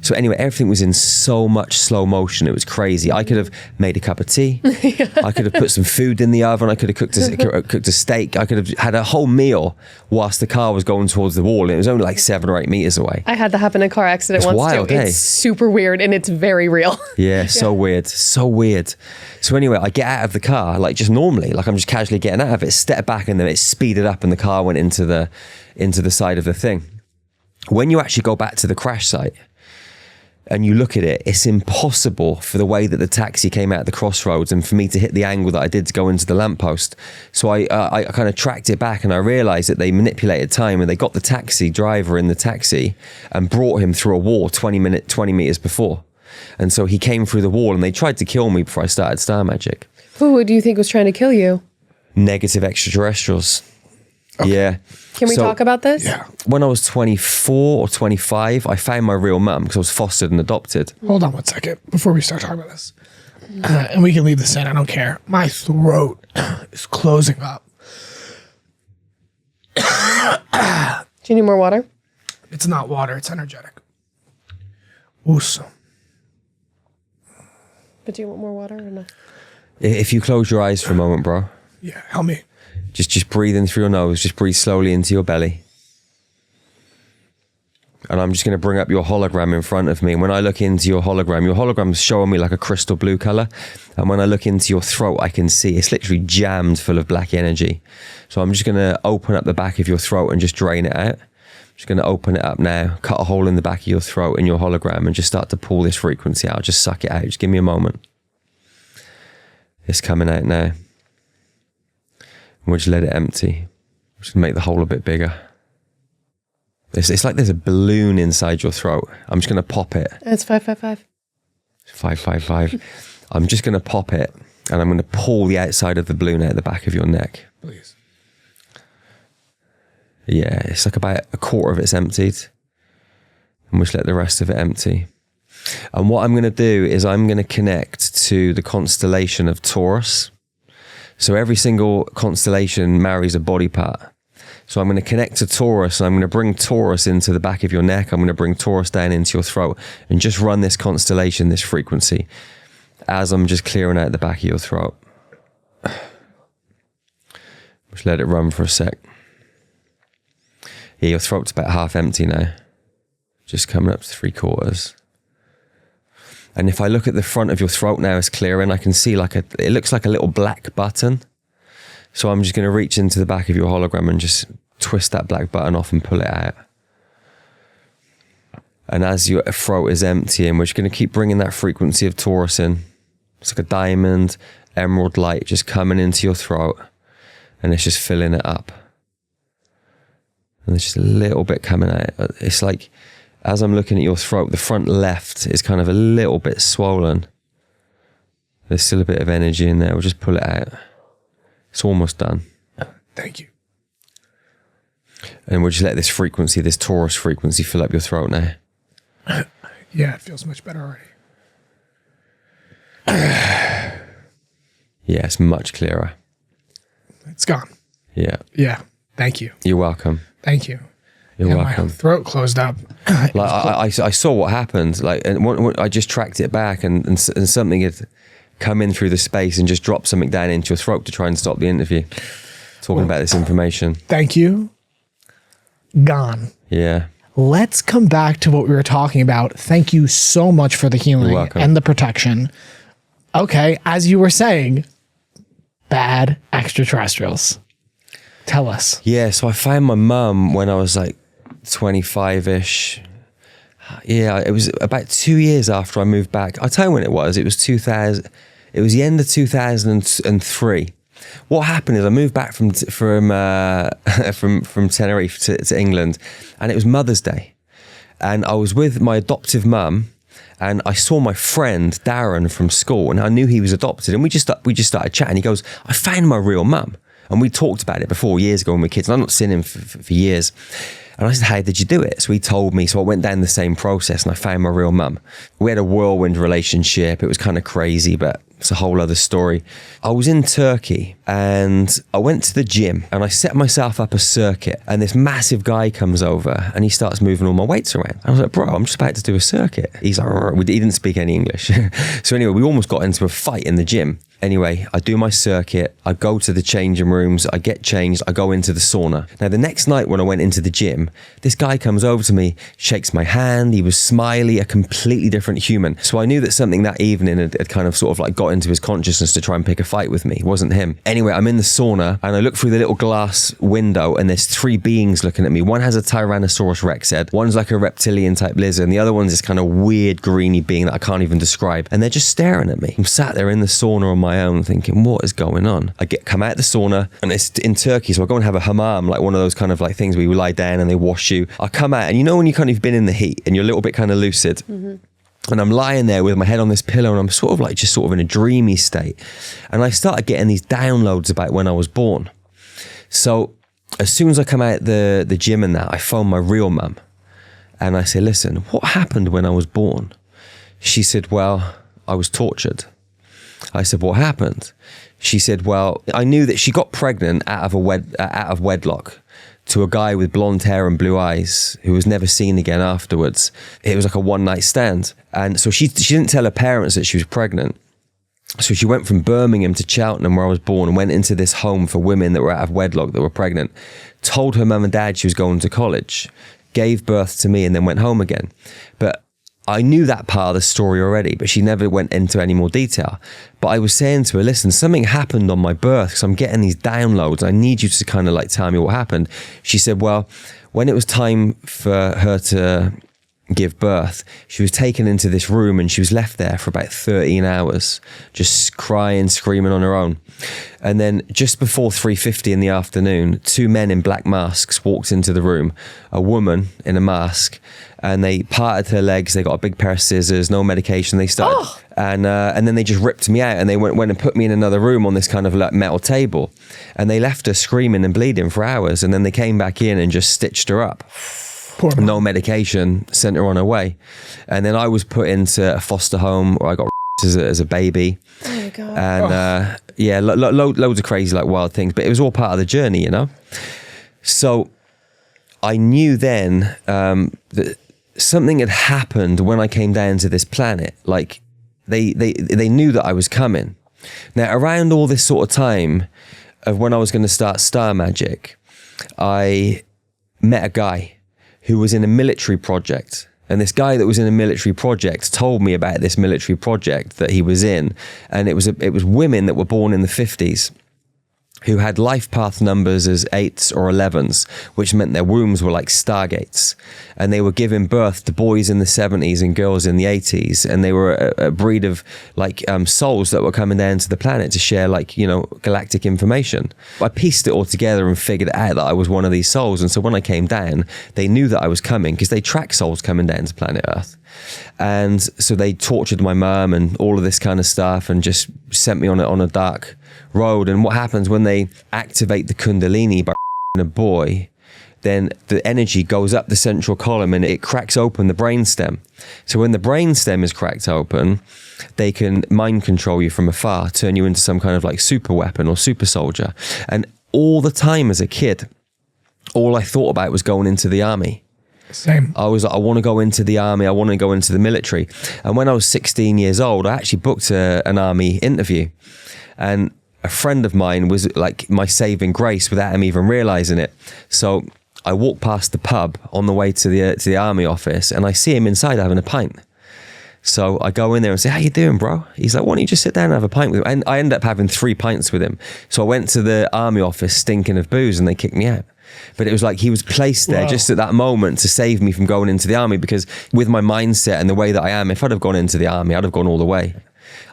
So anyway, everything was in so much slow motion. It was crazy. I could have made a cup of tea. I could have put some food in the oven. I could have cooked a steak. I could have had a whole meal whilst the car was going towards the wall. And it was only like 7 or 8 meters away. I had that happen in a car accident once wild, too. It's super weird, and it's very real. Yeah, so weird. So weird. So anyway, I get out of the car, like just normally, like I'm just casually getting out of it, step back, and then it speeded up and the car went into the side of the thing. When you actually go back to the crash site and you look at it, it's impossible for the way that the taxi came out of the crossroads and for me to hit the angle that I did to go into the lamppost. So I kind of tracked it back, and I realized that they manipulated time, and they got the taxi driver in the taxi and brought him through a wall 20 meters before. And so he came through the wall, and they tried to kill me before I started Star Magic. Who do you think was trying to kill you? Negative extraterrestrials. Okay. Yeah. Can we talk about this? Yeah. When I was 24 or 25, I found my real mum because I was fostered and adopted. Hold on 1 second before we start talking about this. And we can leave this in. I don't care. My throat is closing up. Do you need more water? It's not water. It's energetic. Awesome. But do you want more water or not? If you close your eyes for a moment, bro. Yeah, help me. Just breathe in through your nose. Just breathe slowly into your belly. And I'm just going to bring up your hologram in front of me. And when I look into your hologram's showing me like a crystal blue color. And when I look into your throat, I can see it's literally jammed full of black energy. So I'm just going to open up the back of your throat and just drain it out. I'm just going to open it up now, cut a hole in the back of your throat in your hologram, and just start to pull this frequency out. Just suck it out. Just give me a moment. It's coming out now. And we'll just let it empty. Just make the hole a bit bigger. It's like there's a balloon inside your throat. I'm just going to pop it. It's 555. 555. I'm just going to pop it, and I'm going to pull the outside of the balloon out the back of your neck. Please. Yeah, it's like about a quarter of it's emptied. And we'll just let the rest of it empty. And what I'm going to do is I'm going to connect to the constellation of Taurus. So every single constellation marries a body part. So I'm going to connect to Taurus, and I'm going to bring Taurus into the back of your neck. I'm going to bring Taurus down into your throat, and just run this constellation, this frequency, as I'm just clearing out the back of your throat. Just let it run for a sec. Yeah, your throat's about half empty now. Just coming up to 3/4. And if I look at the front of your throat now, it's clearing. I can see it looks like a little black button. So I'm just going to reach into the back of your hologram and just twist that black button off and pull it out. And as your throat is emptying, we're just going to keep bringing that frequency of Taurus in. It's like a diamond, emerald light just coming into your throat. And it's just filling it up. And there's just a little bit coming out. It's like, as I'm looking at your throat, the front left is kind of a little bit swollen. There's still a bit of energy in there. We'll just pull it out. It's almost done. Thank you. And we'll just let this frequency, this Taurus frequency, fill up your throat now. Yeah, it feels much better already. Yeah, it's much clearer. It's gone. Yeah. Yeah. Thank you. You're welcome. Thank you. You're welcome. My throat closed up. Like I saw what happened. Like, and I just tracked it back, and something had come in through the space and just dropped something down into your throat to try and stop the interview. Talking about this information. Thank you. Gone. Yeah. Let's come back to what we were talking about. Thank you so much for the healing and the protection. Okay, as you were saying, bad extraterrestrials. Tell us. Yeah, so I found my mum when I was like 25-ish. Yeah, it was about 2 years after I moved back. I'll tell you when it was. It was 2000. It was the end of 2003. What happened is I moved back from Tenerife to England, and it was Mother's Day, and I was with my adoptive mum, and I saw my friend Darren from school, and I knew he was adopted, and we just started chatting. He goes, "I found my real mum," and we talked about it before years ago when we were kids, and I've not seen him for years. And I said, "How did you do it?" So he told me. So I went down the same process and I found my real mum. We had a whirlwind relationship. It was kind of crazy, but it's a whole other story. I was in Turkey and I went to the gym and I set myself up a circuit, and this massive guy comes over and he starts moving all my weights around. I was like, "Bro, I'm just about to do a circuit." He's like, he didn't speak any English. So anyway, we almost got into a fight in the gym. Anyway, I do my circuit, I go to the changing rooms, I get changed, I go into the sauna. Now, the next night when I went into the gym, this guy comes over to me, shakes my hand, he was smiley, a completely different human. So I knew that something that evening had kind of sort of like got into his consciousness to try and pick a fight with me. It wasn't him. Anyway, I'm in the sauna and I look through the little glass window and there's 3 beings looking at me. One has a Tyrannosaurus Rex head, one's like a reptilian type lizard, and the other one's this kind of weird greeny being that I can't even describe. And they're just staring at me. I'm sat there in the sauna on my own thinking, what is going on? I come out of the sauna, and it's in Turkey, so I go and have a hammam, like one of those kind of like things where you lie down and they wash you. I come out, and you know when you kind of been in the heat and you're a little bit kind of lucid, and I'm lying there with my head on this pillow, and I'm sort of like just sort of in a dreamy state, and I started getting these downloads about when I was born. So as soon as I come out the gym and that, I phone my real mum and I say, "Listen, what happened when I was born?" She said, "Well, I was tortured." I said, "What happened?" She said, "Well, I knew that she got pregnant out of wedlock to a guy with blonde hair and blue eyes who was never seen again afterwards. It was like a one-night stand. And so she didn't tell her parents that she was pregnant. So she went from Birmingham to Cheltenham, where I was born, and went into this home for women that were out of wedlock, that were pregnant, told her mum and dad she was going to college, gave birth to me, and then went home again. But I knew that part of the story already, but she never went into any more detail. But I was saying to her, "Listen, something happened on my birth because I'm getting these downloads. I need you to kind of like tell me what happened." She said, "Well, when it was time for her to give birth, she was taken into this room and she was left there for about 13 hours, just crying, screaming on her own. And then just before 3:50 in the afternoon, 2 men in black masks walked into the room, a woman in a mask, and they parted her legs. They got a big pair of scissors, no medication. They started, and then they just ripped me out, and they went and put me in another room on this kind of like metal table, and they left her screaming and bleeding for hours. And then they came back in and just stitched her up. No medication, sent her on her way. And then I was put into a foster home where I got as a baby. Oh my God. And yeah, loads of crazy like wild things, but it was all part of the journey, you know? So I knew then that something had happened when I came down to this planet. Like they knew that I was coming. Now around all this sort of time, of when I was going to start Star Magic, I met a guy who was in a military project. And this guy that was in a military project told me about this military project that he was in. And it was women that were born in the 50s who had life path numbers as 8s or 11s, which meant their wombs were like stargates. And they were giving birth to boys in the 70s and girls in the 80s. And they were a breed of like souls that were coming down to the planet to share like, you know, galactic information. I pieced it all together and figured out that I was one of these souls. And so when I came down, they knew that I was coming because they track souls coming down to planet Earth. And so they tortured my mum and all of this kind of stuff and just sent me on a dark road. And what happens when they activate the Kundalini by a boy, then the energy goes up the central column and it cracks open the brainstem. So when the brainstem is cracked open, they can mind control you from afar, turn you into some kind of like super weapon or super soldier. And all the time as a kid, all I thought about was going into the army. Same. I was like, I want to go into the army. I want to go into the military. And when I was 16 years old, I actually booked an army interview. And a friend of mine was like my saving grace without him even realizing it. So I walked past the pub on the way to the army office and I see him inside having a pint. So I go in there and say, how you doing, bro? He's like, why don't you just sit down and have a pint with him? And I ended up having 3 pints with him. So I went to the army office stinking of booze and they kicked me out. But it was like he was placed there just at that moment to save me from going into the army, because with my mindset and the way that I am, if I'd have gone into the army, I'd have gone all the way.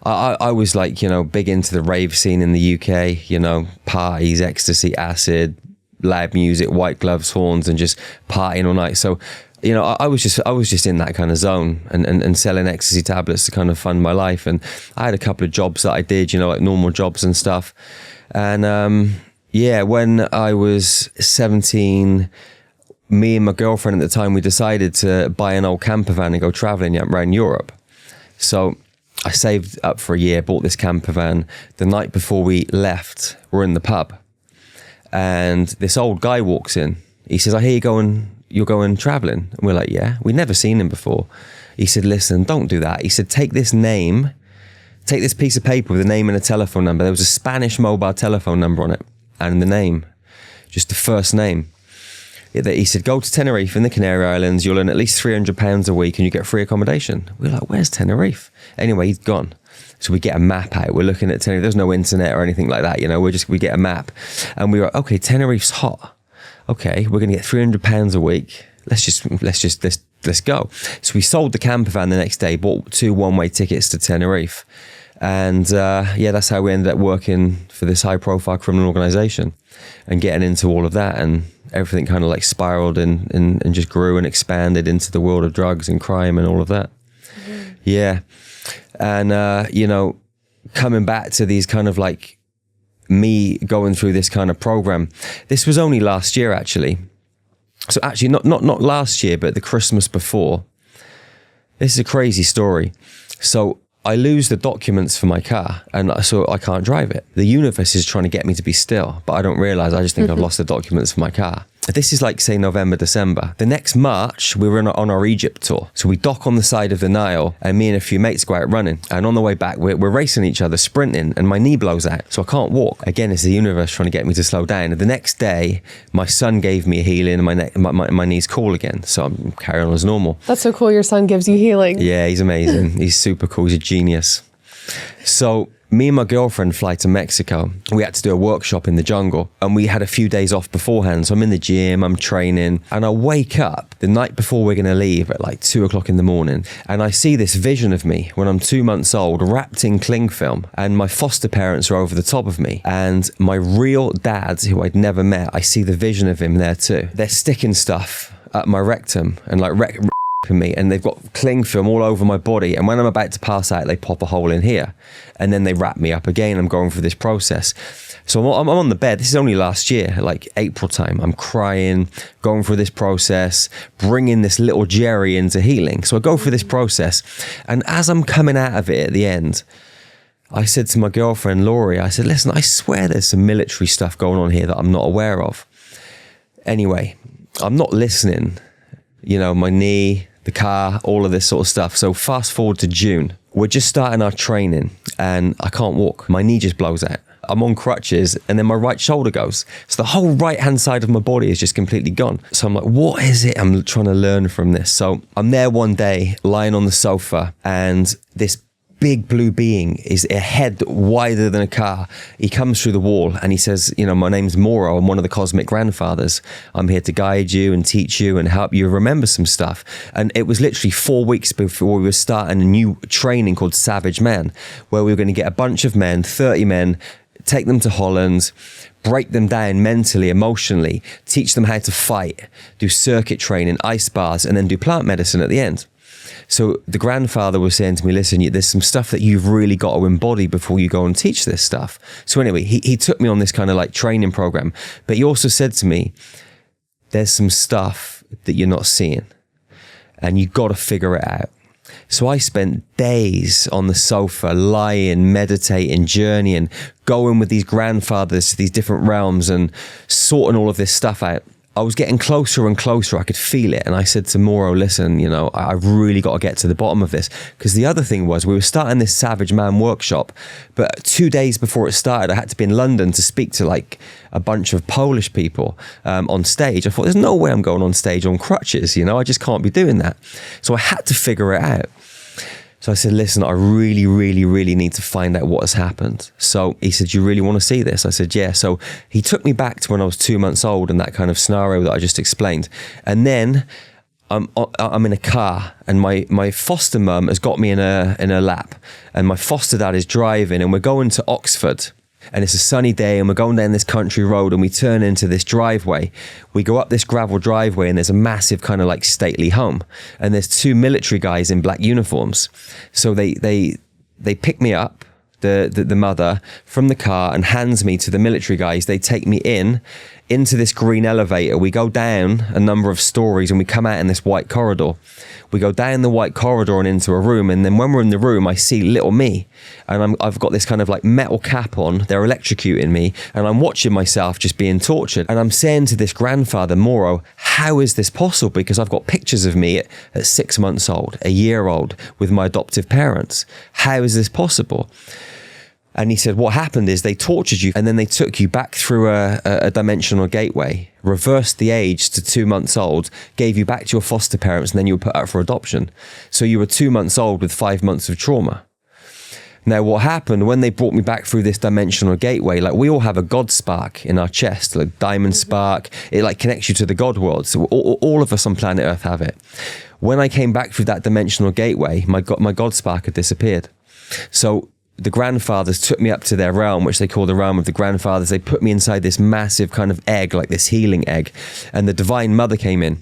I was like, you know, big into the rave scene in the UK, you know, parties, ecstasy, acid, loud music, white gloves, horns, and just partying all night. So, you know, I was just in that kind of zone and selling ecstasy tablets to kind of fund my life. And I had a couple of jobs that I did, you know, like normal jobs and stuff. And yeah, when I was 17, me and my girlfriend at the time, we decided to buy an old camper van and go traveling around Europe. So I saved up for a year, bought this camper van. The night before we left, we're in the pub. And this old guy walks in. He says, I hear you're going traveling. And we're like, yeah. We'd never seen him before. He said, listen, don't do that. He said, take this piece of paper with a name and a telephone number. There was a Spanish mobile telephone number on it. And the name, just the first name. He said, go to Tenerife in the Canary Islands. You'll earn at least £300 a week and you get free accommodation. We're like, where's Tenerife? Anyway, he's gone. So we get a map out. We're looking at Tenerife. There's no internet or anything like that. You know, we get a map and we were, okay, Tenerife's hot. Okay, we're going to get £300 a week. Let's go. So we sold the camper van the next day, bought 2 one-way tickets to Tenerife. And yeah, that's how we ended up working for this high-profile criminal organization and getting into all of that. And everything kind of like spiraled and just grew and expanded into the world of drugs and crime and all of that. Mm-hmm. Yeah. And, you know, coming back to these kind of like me going through this kind of program, this was only last year, actually. So actually not last year, but the Christmas before. This is a crazy story. So I lose the documents for my car and so I can't drive it. The universe is trying to get me to be still, but I don't realize. I just think I've lost the documents for my car. This is like, say, November, December. The next March, we were on our Egypt tour. So we dock on the side of the Nile and me and a few mates go out running. And on the way back, we're racing each other, sprinting, and my knee blows out. So I can't walk. Again, it's the universe trying to get me to slow down. And the next day, my son gave me a healing and my knee's cool again. So I'm carrying on as normal. That's so cool. Your son gives you healing. Yeah, he's amazing. He's super cool. He's a genius. So me and my girlfriend fly to Mexico. We had to do a workshop in the jungle and we had a few days off beforehand. So I'm in the gym, I'm training, and I wake up the night before we're going to leave at like 2 o'clock in the morning. And I see this vision of me when I'm 2 months old, wrapped in cling film, and my foster parents are over the top of me. And my real dad, who I'd never met, I see the vision of him there too. They're sticking stuff up my rectum and like me, and they've got cling film all over my body, and when I'm about to pass out they pop a hole in here and then they wrap me up again. I'm going through this process. So I'm on the bed. This is only last year, like April time. I'm crying, going through this process, bringing this little Jerry into healing. So I go through this process, and as I'm coming out of it at the end, I said to my girlfriend Laurie, I said, listen, I swear there's some military stuff going on here that I'm not aware of. Anyway, I'm not listening. You know, my knee, the car, all of this sort of stuff. So fast forward to June. We're just starting our training and I can't walk. My knee just blows out. I'm on crutches, and then my right shoulder goes. So the whole right-hand side of my body is just completely gone. So I'm like, what is it I'm trying to learn from this? So I'm there one day, lying on the sofa, and this big blue being is a head wider than a car. He comes through the wall and he says, my name's Moro. I'm one of the cosmic grandfathers. I'm here to guide you and teach you and help you remember some stuff. And it was literally 4 weeks before we were starting a new training called Savage Men, where we were going to get a bunch of men, 30 men, take them to Holland, break them down mentally, emotionally, teach them how to fight, do circuit training, ice baths, and then do plant medicine at the end. So the grandfather was saying to me, listen, there's some stuff that you've really got to embody before you go and teach this stuff. So anyway, he took me on this kind of like training program, but he also said to me, there's some stuff that you're not seeing and you got to figure it out. So I spent days on the sofa, lying, meditating, journeying, going with these grandfathers to these different realms and sorting all of this stuff out. I was getting closer and closer. I could feel it. And I said to Moro, listen, I've really got to get to the bottom of this. Because the other thing was we were starting this Savage Man workshop, but 2 days before it started, I had to be in London to speak to like a bunch of Polish people on stage. I thought, there's no way I'm going on stage on crutches. I just can't be doing that. So I had to figure it out. So I said, listen, I really, really, really need to find out what has happened. So he said, you really want to see this? I said, yeah. So he took me back to when I was 2 months old and that kind of scenario that I just explained. And then I'm in a car and my foster mum has got me in her lap and my foster dad is driving and we're going to Oxford. And it's a sunny day and we're going down this country road and we turn into this driveway. We go up this gravel driveway and there's a massive kind of like stately home. And there's 2 military guys in black uniforms. So they pick me up, the mother, from the car and hands me to the military guys. They take me into this green elevator. We go down a number of stories and we come out in this white corridor. We go down the white corridor and into a room. And then when we're in the room, I see little me. And I've got this kind of like metal cap on. They're electrocuting me. And I'm watching myself just being tortured. And I'm saying to this grandfather, Moro, how is this possible? Because I've got pictures of me at 6 months old, a year old, with my adoptive parents. How is this possible? And he said, what happened is they tortured you and then they took you back through a dimensional gateway, reversed the age to 2 months old, gave you back to your foster parents, and then you were put up for adoption. So you were 2 months old with 5 months of trauma. Now, what happened when they brought me back through this dimensional gateway, like we all have a God spark in our chest, like diamond spark, it like connects you to the God world. So all of us on planet Earth have it. When I came back through that dimensional gateway, my God spark had disappeared. So the grandfathers took me up to their realm, which they call the realm of the grandfathers. They put me inside this massive kind of egg, like this healing egg. And the Divine Mother came in.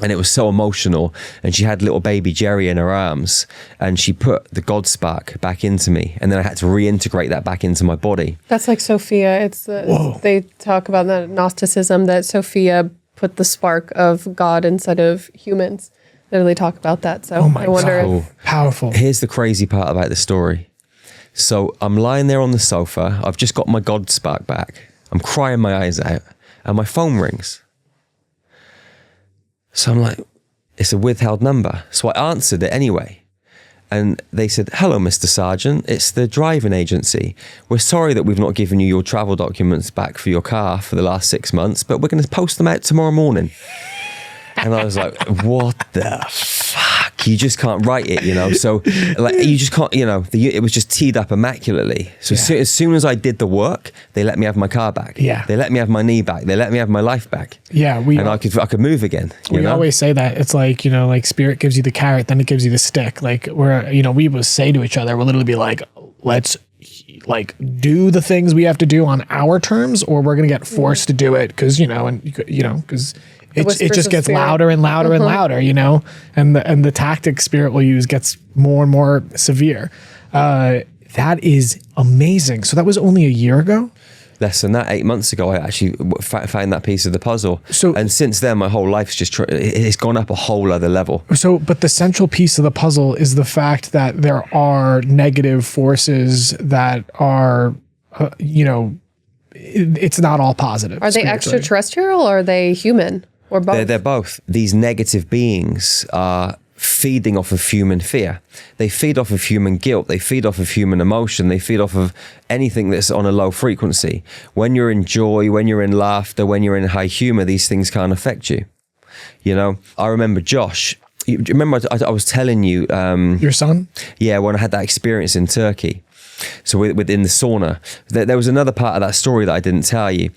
And it was so emotional. And she had little baby Jerry in her arms. And she put the God spark back into me. And then I had to reintegrate that back into my body. That's like Sophia. They talk about that Gnosticism, that Sophia put the spark of God inside of humans. They really talk about that. So I wonder if... Powerful. Here's the crazy part about the story. So I'm lying there on the sofa. I've just got my God spark back. I'm crying my eyes out and my phone rings. So I'm like, it's a withheld number. So I answered it anyway. And they said, hello, Mr. Sargeant. It's the driving agency. We're sorry that we've not given you your travel documents back for your car for the last 6 months, but we're going to post them out tomorrow morning. And I was like, what the fuck? You just can't write it, So like, you just can't, it was just teed up immaculately. So as soon as I did the work, they let me have my car back. Yeah. They let me have my knee back. They let me have my life back. Yeah. I could move again. We always say that. It's like, like spirit gives you the carrot, then it gives you the stick. Like we would say to each other, we'll literally be like, let's like do the things we have to do on our terms, or we're going to get forced to do it. Cause because it just gets louder and louder and louder, and the tactic spirit will use gets more and more severe. That is amazing. So that was only a year ago? Less than that, 8 months ago, I actually found that piece of the puzzle. And since then, my whole life's just, it's gone up a whole other level. But the central piece of the puzzle is the fact that there are negative forces that are, it's not all positive. Are they extraterrestrial or are they human? Or both? They're both. These negative beings are feeding off of human fear. They feed off of human guilt. They feed off of human emotion. They feed off of anything that's on a low frequency. When you're in joy, when you're in laughter, when you're in high humor, these things can't affect you. You know, I remember Josh. Do you remember I was telling you... Your son? Yeah, when I had that experience in Turkey. So within the sauna. There was another part of that story that I didn't tell you.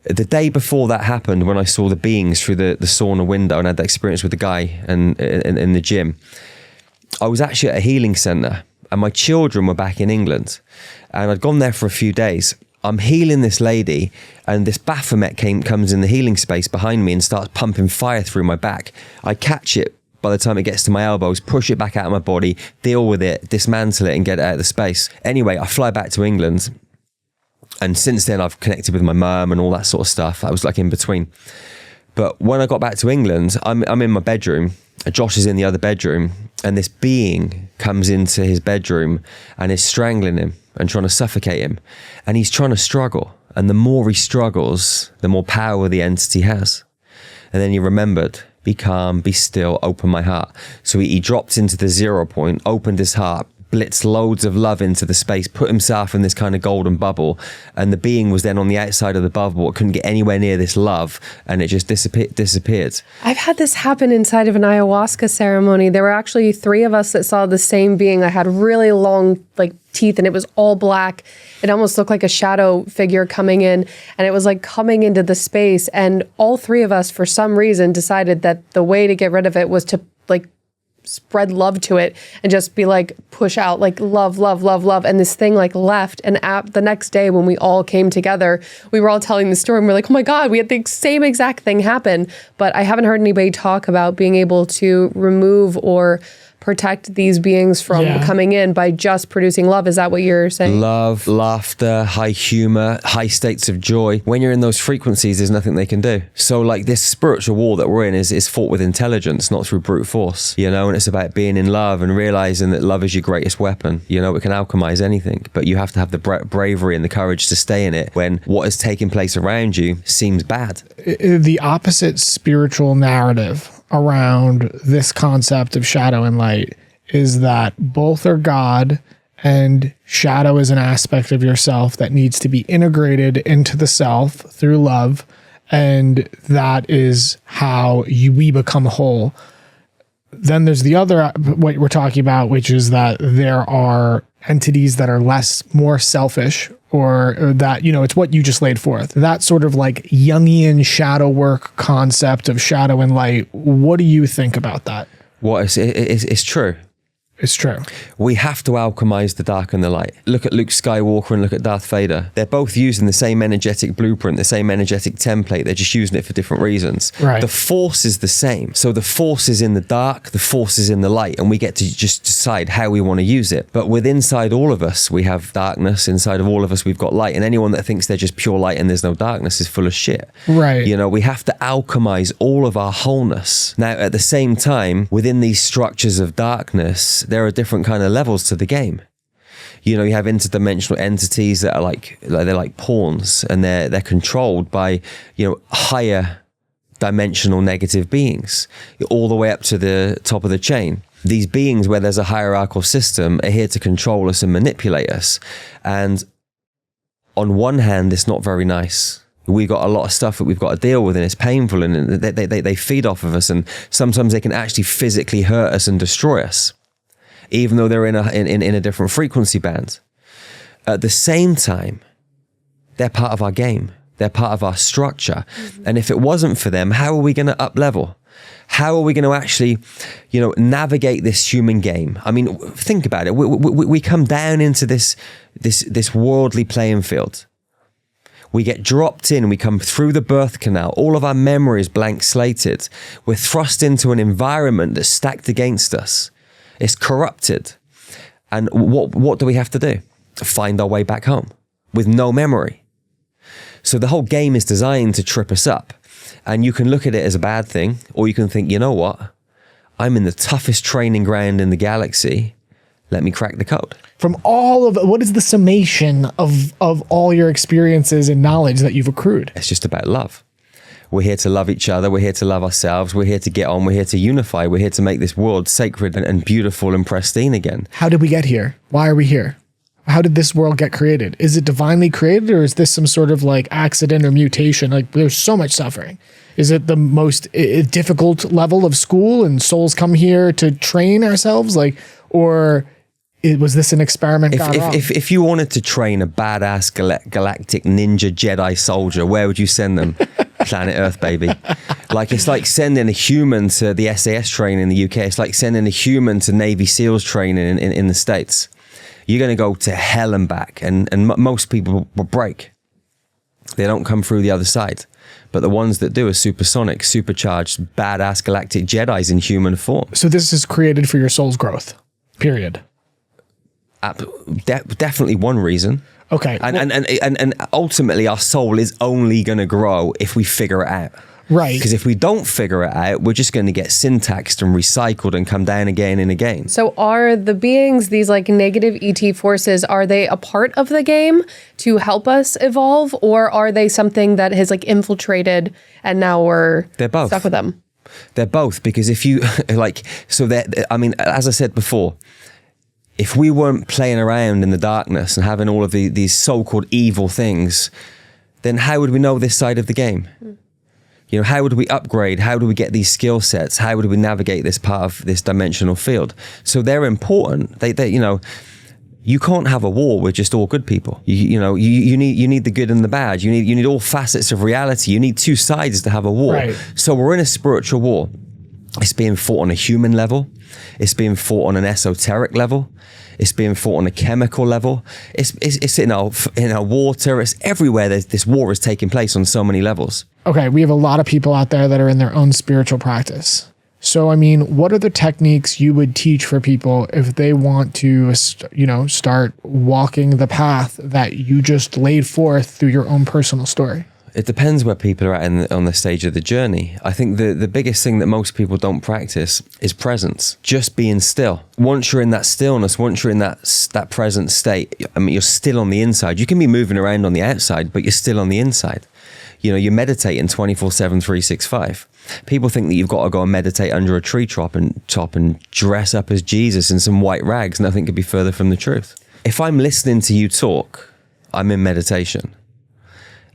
The day before that happened, when I saw the beings through the sauna window and had that experience with the guy and in the gym, I was actually at a healing center and my children were back in England and I'd gone there for a few days. I'm healing this lady and this Baphomet comes in the healing space behind me and starts pumping fire through my back. I catch it by the time it gets to my elbows, push it back out of my body, deal with it, dismantle it and get it out of the space. Anyway, I fly back to England. And since then, I've connected with my mum and all that sort of stuff. I was like in between. But when I got back to England, I'm in my bedroom. Josh is in the other bedroom. And this being comes into his bedroom and is strangling him and trying to suffocate him. And he's trying to struggle. And the more he struggles, the more power the entity has. And then he remembered, be calm, be still, open my heart. So he dropped into the 0 point, opened his heart, blitzed loads of love into the space, put himself in this kind of golden bubble, and the being was then on the outside of the bubble. It couldn't get anywhere near this love, and it just disappeared. I've had this happen inside of an ayahuasca ceremony. There were actually 3 of us that saw the same being. I had really long teeth and it was all black. It almost looked like a shadow figure coming in, and it was like coming into the space, and all 3 of us for some reason decided that the way to get rid of it was to spread love to it and just be push out love, love, love, love. And this thing left. And the next day when we all came together, we were all telling the story and we're like, oh my God, we had the same exact thing happen. But I haven't heard anybody talk about being able to remove or protect these beings from coming in by just producing love. Is that what you're saying? Love, laughter, high humor, high states of joy. When you're in those frequencies, there's nothing they can do. So this spiritual war that we're in is fought with intelligence, not through brute force, and it's about being in love and realizing that love is your greatest weapon. It can alchemize anything, but you have to have the bravery and the courage to stay in it when what is taking place around you seems bad. The opposite spiritual narrative around this concept of shadow and light is that both are God, and shadow is an aspect of yourself that needs to be integrated into the self through love, and that is how we become whole. Then there's the other, what we're talking about, which is that there are entities that are more selfish, or that, it's what you just laid forth. That sort of Jungian shadow work concept of shadow and light. What do you think about that? It's true. It's true. We have to alchemize the dark and the light. Look at Luke Skywalker and look at Darth Vader. They're both using the same energetic blueprint, the same energetic template. They're just using it for different reasons. Right. The force is the same. So the force is in the dark, the force is in the light, and we get to just decide how we want to use it. But inside all of us, we have darkness. Inside of all of us, we've got light. And anyone that thinks they're just pure light and there's no darkness is full of shit. Right. We have to alchemize all of our wholeness. Now, at the same time, within these structures of darkness, there are different kind of levels to the game. You have interdimensional entities that are they're like pawns, and they're controlled by higher dimensional negative beings, all the way up to the top of the chain. These beings, where there's a hierarchical system, are here to control us and manipulate us. And on one hand, it's not very nice. We've got a lot of stuff that we've got to deal with, and it's painful, and they feed off of us, and sometimes they can actually physically hurt us and destroy us, even though they're in a different frequency band. At the same time, they're part of our game. They're part of our structure. Mm-hmm. And if it wasn't for them, how are we going to up level? How are we going to actually, navigate this human game? I mean, think about it. We come down into this worldly playing field. We get dropped in, we come through the birth canal, all of our memories blank slated. We're thrust into an environment that's stacked against us. It's corrupted. And what do we have to do? Find our way back home with no memory. So the whole game is designed to trip us up. And you can look at it as a bad thing, or you can think, you know what? I'm in the toughest training ground in the galaxy. Let me crack the code. From all of, what is the summation of all your experiences and knowledge that you've accrued? It's just about love. We're here to love each other. We're here to love ourselves. We're here to get on. We're here to unify. We're here to make this world sacred and beautiful and pristine again. How did we get here? Why are we here? How did this world get created? Is it divinely created, or is this some sort of like accident or mutation? Like, there's so much suffering. Is it the most difficult level of school and souls come here to train ourselves? Like, or was this an experiment gone wrong? If you wanted to train a badass galactic ninja Jedi soldier, where would you send them? Planet Earth, baby. Like, it's like sending a human to the SAS training in the UK. It's like sending a human to Navy SEALs training in the States. You're going to go to hell and back, and most people will break. They don't come through the other side. But the ones that do are supersonic, supercharged, badass galactic Jedis in human form. So this is created for your soul's growth, period. Definitely one reason. Okay. And ultimately our soul is only going to grow if we figure it out. Right. Because if we don't figure it out, we're just going to get syntaxed and recycled and come down again and again. So are the beings, these like negative ET forces, are they a part of the game to help us evolve, or are they something that has like infiltrated and now They're both. stuck with them? They're both, because if you like, so that, I mean, as I said before, if we weren't playing around in the darkness and having all of these so-called evil things, then how would we know this side of the game? You know, how would we upgrade? How do we get these skill sets? How would we navigate this part of this dimensional field? So they're important. They you know, you can't have a war with just all good people. You need the good and the bad. You need all facets of reality. You need two sides to have a war. Right. So we're in a spiritual war. It's being fought on a human level. It's being fought on an esoteric level. It's being fought on a chemical level. It's in our water. It's everywhere. This war is taking place on so many levels. Okay, we have a lot of people out there that are in their own spiritual practice. So, I mean, what are the techniques you would teach for people if they want to, start walking the path that you just laid forth through your own personal story? It depends where people are at on the stage of the journey. I think the biggest thing that most people don't practice is presence. Just being still. Once you're in that stillness, once you're in that present state, I mean, you're still on the inside. You can be moving around on the outside, but you're still on the inside. You know, you're meditating 24/7, 365. People think that you've got to go and meditate under a tree top and dress up as Jesus in some white rags. Nothing could be further from the truth. If I'm listening to you talk, I'm in meditation.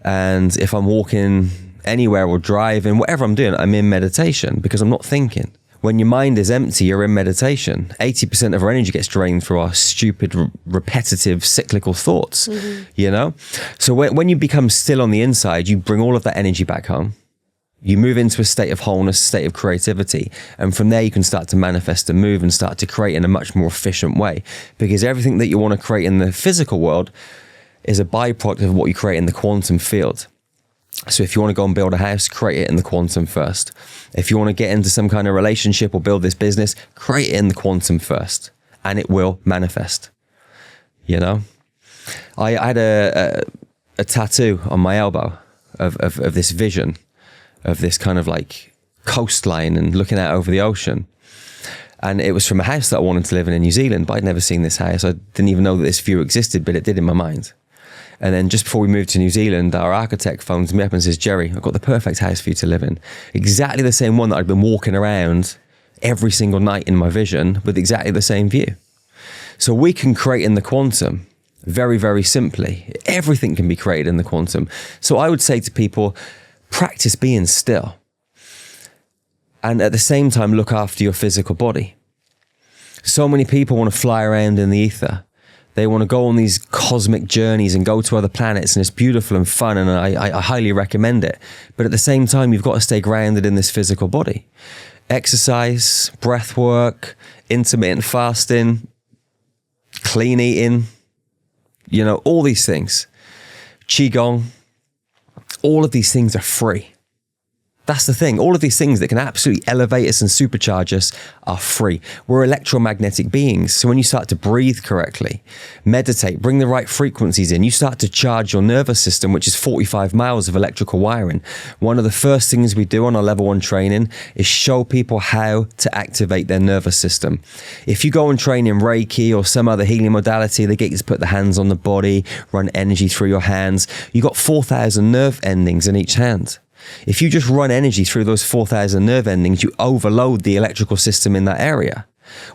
And if I'm walking anywhere or driving, whatever I'm doing, I'm in meditation because I'm not thinking. When your mind is empty, you're in meditation. 80% of our energy gets drained through our stupid, repetitive, cyclical thoughts, you know? So when you become still on the inside, you bring all of that energy back home. You move into a state of wholeness, a state of creativity. And from there, you can start to manifest and move and start to create in a much more efficient way. Because everything that you want to create in the physical world is a byproduct of what you create in the quantum field. So if you want to go and build a house, create it in the quantum first. If you want to get into some kind of relationship or build this business, create it in the quantum first, and it will manifest. You know, I had a tattoo on my elbow of this vision of this kind of like coastline and looking out over the ocean. And it was from a house that I wanted to live in New Zealand, but I'd never seen this house. I didn't even know that this view existed, but it did in my mind. And then just before we moved to New Zealand, our architect phones me up and says, Jerry, I've got the perfect house for you to live in. Exactly the same one that I'd been walking around every single night in my vision with exactly the same view. So we can create in the quantum very, very simply. Everything can be created in the quantum. So I would say to people, practice being still. And at the same time, look after your physical body. So many people want to fly around in the ether. They want to go on these cosmic journeys and go to other planets, and it's beautiful and fun, and I highly recommend it. But at the same time, you've got to stay grounded in this physical body. Exercise, breath work, intermittent fasting, clean eating, you know, all these things. Qigong, all of these things are free. That's the thing. All of these things that can absolutely elevate us and supercharge us are free. We're electromagnetic beings. So when you start to breathe correctly, meditate, bring the right frequencies in, you start to charge your nervous system, which is 45 miles of electrical wiring. One of the first things we do on our level 1 training is show people how to activate their nervous system. If you go and train in Reiki or some other healing modality, they get you to put the hands on the body, run energy through your hands. You got 4,000 nerve endings in each hand. If you just run energy through those 4,000 nerve endings, you overload the electrical system in that area.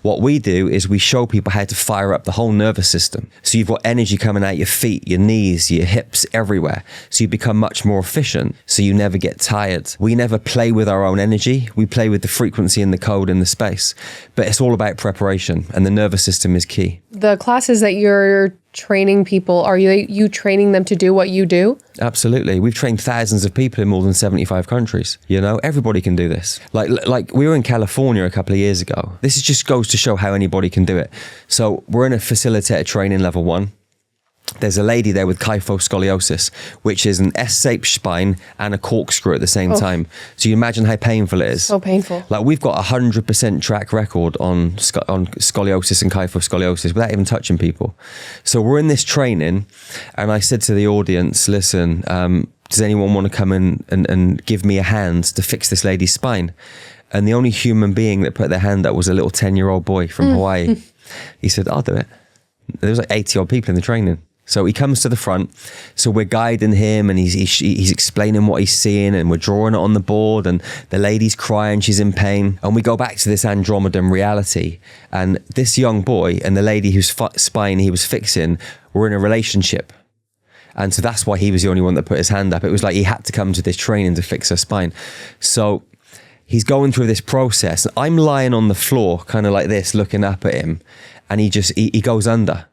What we do is we show people how to fire up the whole nervous system. So you've got energy coming out your feet, your knees, your hips, everywhere. So you become much more efficient. So you never get tired. We never play with our own energy. We play with the frequency and the code and the space. But it's all about preparation, and the nervous system is key. The classes that you're training people, are you training them to do what you do? Absolutely. We've trained thousands of people in more than 75 countries. You know, everybody can do this. Like we were in California a couple of years ago. This is just goes to show how anybody can do it. So we're in a facilitator training level 1. There's a lady there with kyphoscoliosis, which is an S-shaped spine and a corkscrew at the same time. So you imagine how painful it is. So painful. Like we've got 100% track record on scoliosis and kyphoscoliosis without even touching people. So we're in this training, and I said to the audience, listen, does anyone want to come in and give me a hand to fix this lady's spine? And the only human being that put their hand up was a little 10-year-old boy from Hawaii. He said, I'll do it. There was like 80 odd people in the training. So he comes to the front. So we're guiding him, and he's explaining what he's seeing, and we're drawing it on the board, and the lady's crying, she's in pain. And we go back to this Andromedan reality. And this young boy and the lady whose spine he was fixing were in a relationship. And so that's why he was the only one that put his hand up. It was like he had to come to this training to fix her spine. So he's going through this process. I'm lying on the floor, kind of like this, looking up at him. And he goes under.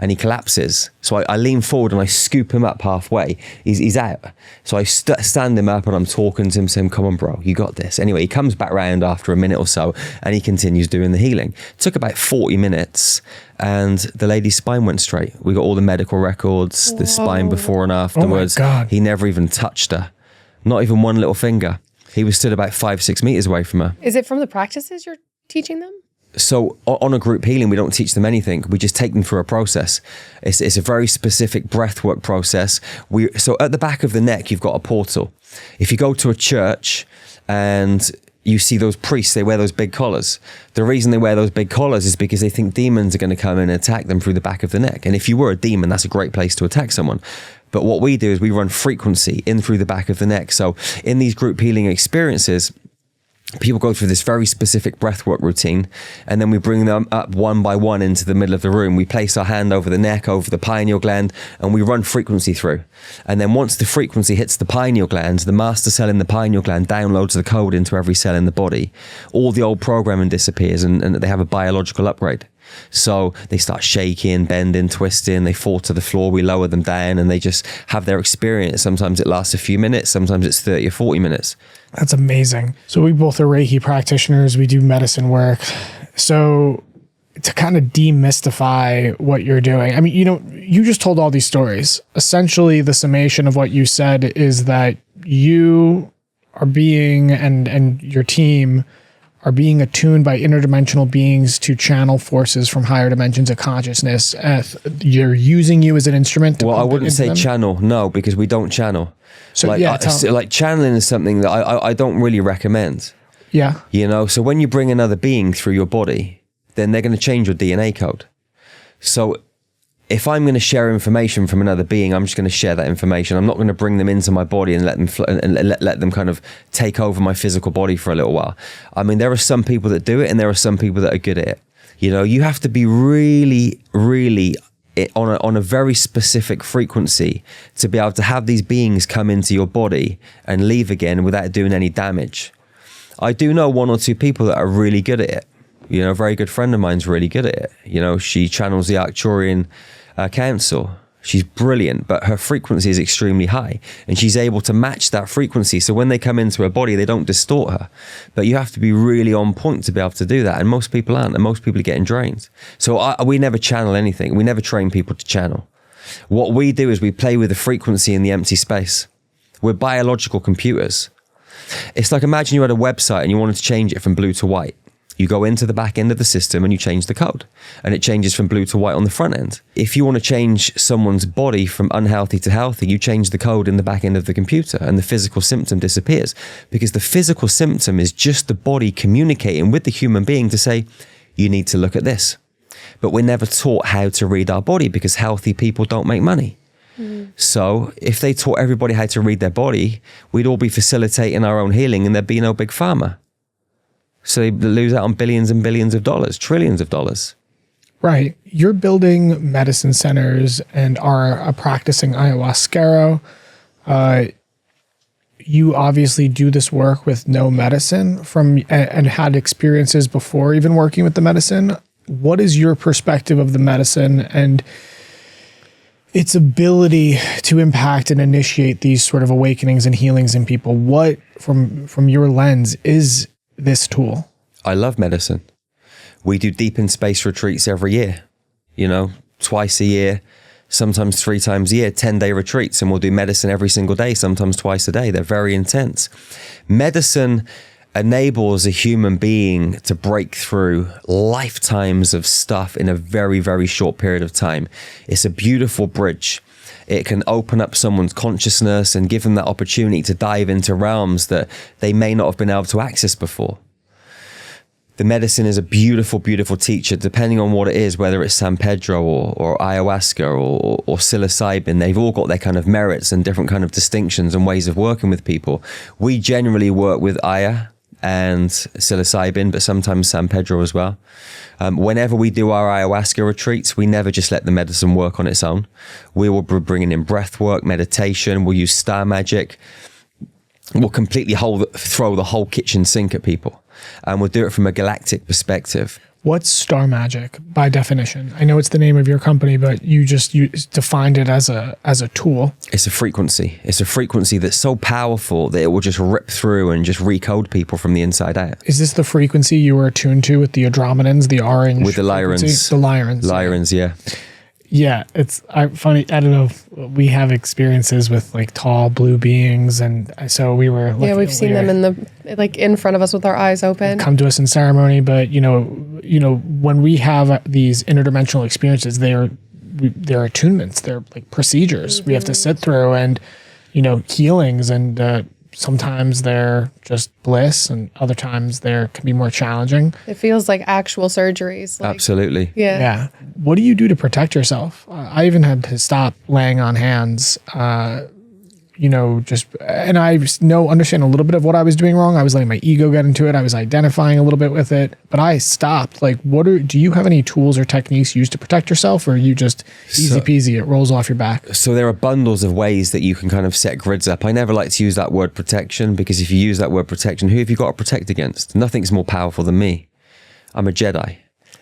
And he collapses. So I lean forward and I scoop him up halfway. He's out. So I stand him up and I'm talking to him, saying, come on, bro, you got this. Anyway, he comes back round after a minute or so, and he continues doing the healing. It took about 40 minutes, and the lady's spine went straight. We got all the medical records, the spine before and afterwards. Oh my God. He never even touched her. Not even one little finger. He was stood about 5-6 meters away from her. Is it from the practices you're teaching them? So on a group healing, we don't teach them anything. We just take them through a process. It's a very specific breathwork process. So at the back of the neck, you've got a portal. If you go to a church and you see those priests, they wear those big collars. The reason they wear those big collars is because they think demons are going to come in and attack them through the back of the neck. And if you were a demon, that's a great place to attack someone. But what we do is we run frequency in through the back of the neck. So in these group healing experiences, people go through this very specific breathwork routine, and then we bring them up one by one into the middle of the room. We place our hand over the neck, over the pineal gland, and we run frequency through. And then once the frequency hits the pineal gland, the master cell in the pineal gland downloads the code into every cell in the body. All the old programming disappears, and they have a biological upgrade. So they start shaking, bending, twisting, they fall to the floor, we lower them down, and they just have their experience. Sometimes it lasts a few minutes, sometimes it's 30 or 40 minutes. That's amazing. So we both are Reiki practitioners. We do medicine work. So to kind of demystify what you're doing, I mean, you just told all these stories. Essentially, the summation of what you said is that you are being, and your team are being attuned by interdimensional beings to channel forces from higher dimensions of consciousness. You're using you as an instrument. Well, I wouldn't say channel, no, because we don't channel. So like channeling is something that I don't really recommend. Yeah. So when you bring another being through your body, then they're going to change your DNA code. So if I'm going to share information from another being, I'm just going to share that information. I'm not going to bring them into my body and let them let them kind of take over my physical body for a little while. I mean, there are some people that do it, and there are some people that are good at it. You have to be really, really on a very specific frequency to be able to have these beings come into your body and leave again without doing any damage. I do know 1 or 2 people that are really good at it. A very good friend of mine's really good at it. She channels the Arcturian Council. She's brilliant, but her frequency is extremely high, and she's able to match that frequency. So when they come into her body, they don't distort her. But you have to be really on point to be able to do that, and most people aren't, and most people are getting drained. So we never channel anything. We never train people to channel. What we do is we play with the frequency in the empty space. We're biological computers. It's like, imagine you had a website and you wanted to change it from blue to white. You go into the back end of the system and you change the code, and it changes from blue to white on the front end. If you want to change someone's body from unhealthy to healthy, you change the code in the back end of the computer, and the physical symptom disappears, because the physical symptom is just the body communicating with the human being to say, you need to look at this. But we're never taught how to read our body, because healthy people don't make money. So if they taught everybody how to read their body, we'd all be facilitating our own healing and there'd be no big pharma. So they lose out on billions and billions of dollars, trillions of dollars. Right. You're building medicine centers and are a practicing ayahuasquero. You obviously do this work with no medicine and had experiences before even working with the medicine. What is your perspective of the medicine and its ability to impact and initiate these sort of awakenings and healings in people? What, from your lens, is this tool? I love medicine. We do deep in space retreats every year, twice a year, sometimes 3 times a year, 10-day retreats, and we'll do medicine every single day, sometimes twice a day. They're very intense. Medicine enables a human being to break through lifetimes of stuff in a very, very short period of time. It's a beautiful bridge. It can open up someone's consciousness and give them that opportunity to dive into realms that they may not have been able to access before. The medicine is a beautiful, beautiful teacher, depending on what it is, whether it's San Pedro or ayahuasca or psilocybin. They've all got their kind of merits and different kind of distinctions and ways of working with people. We generally work with Aya and psilocybin, but sometimes San Pedro as well. Whenever we do our ayahuasca retreats, we never just let the medicine work on its own. We will be bringing in breath work, meditation. We'll use star magic. We'll completely throw the whole kitchen sink at people. And we'll do it from a galactic perspective. What's star magic by definition? I know it's the name of your company, but you defined it as a tool. It's a frequency. It's a frequency that's so powerful that it will just rip through and just recode people from the inside out. Is this the frequency you were attuned to with the Andromedans, the orange? With the Lyrans. The Lyrans. Lyrans, yeah. Yeah, it's funny. I don't know if we have experiences with like tall blue beings, and so we were. Yeah, we've seen them in front of us with our eyes open. Come to us in ceremony, but when we have these interdimensional experiences, they're attunements. They're like procedures we have to sit through, and healings, and sometimes they're just bliss, and other times they can be more challenging. It feels like actual surgeries. Absolutely. Yeah. What do you do to protect yourself? I even had to stop laying on hands, and I understand a little bit of what I was doing wrong. I was letting my ego get into it. I was identifying a little bit with it, but I stopped. Like, do you have any tools or techniques used to protect yourself, or are you just easy peasy, it rolls off your back? So there are bundles of ways that you can kind of set grids up. I never like to use that word protection, because if you use that word protection, who have you got to protect against? Nothing's more powerful than me. I'm a Jedi.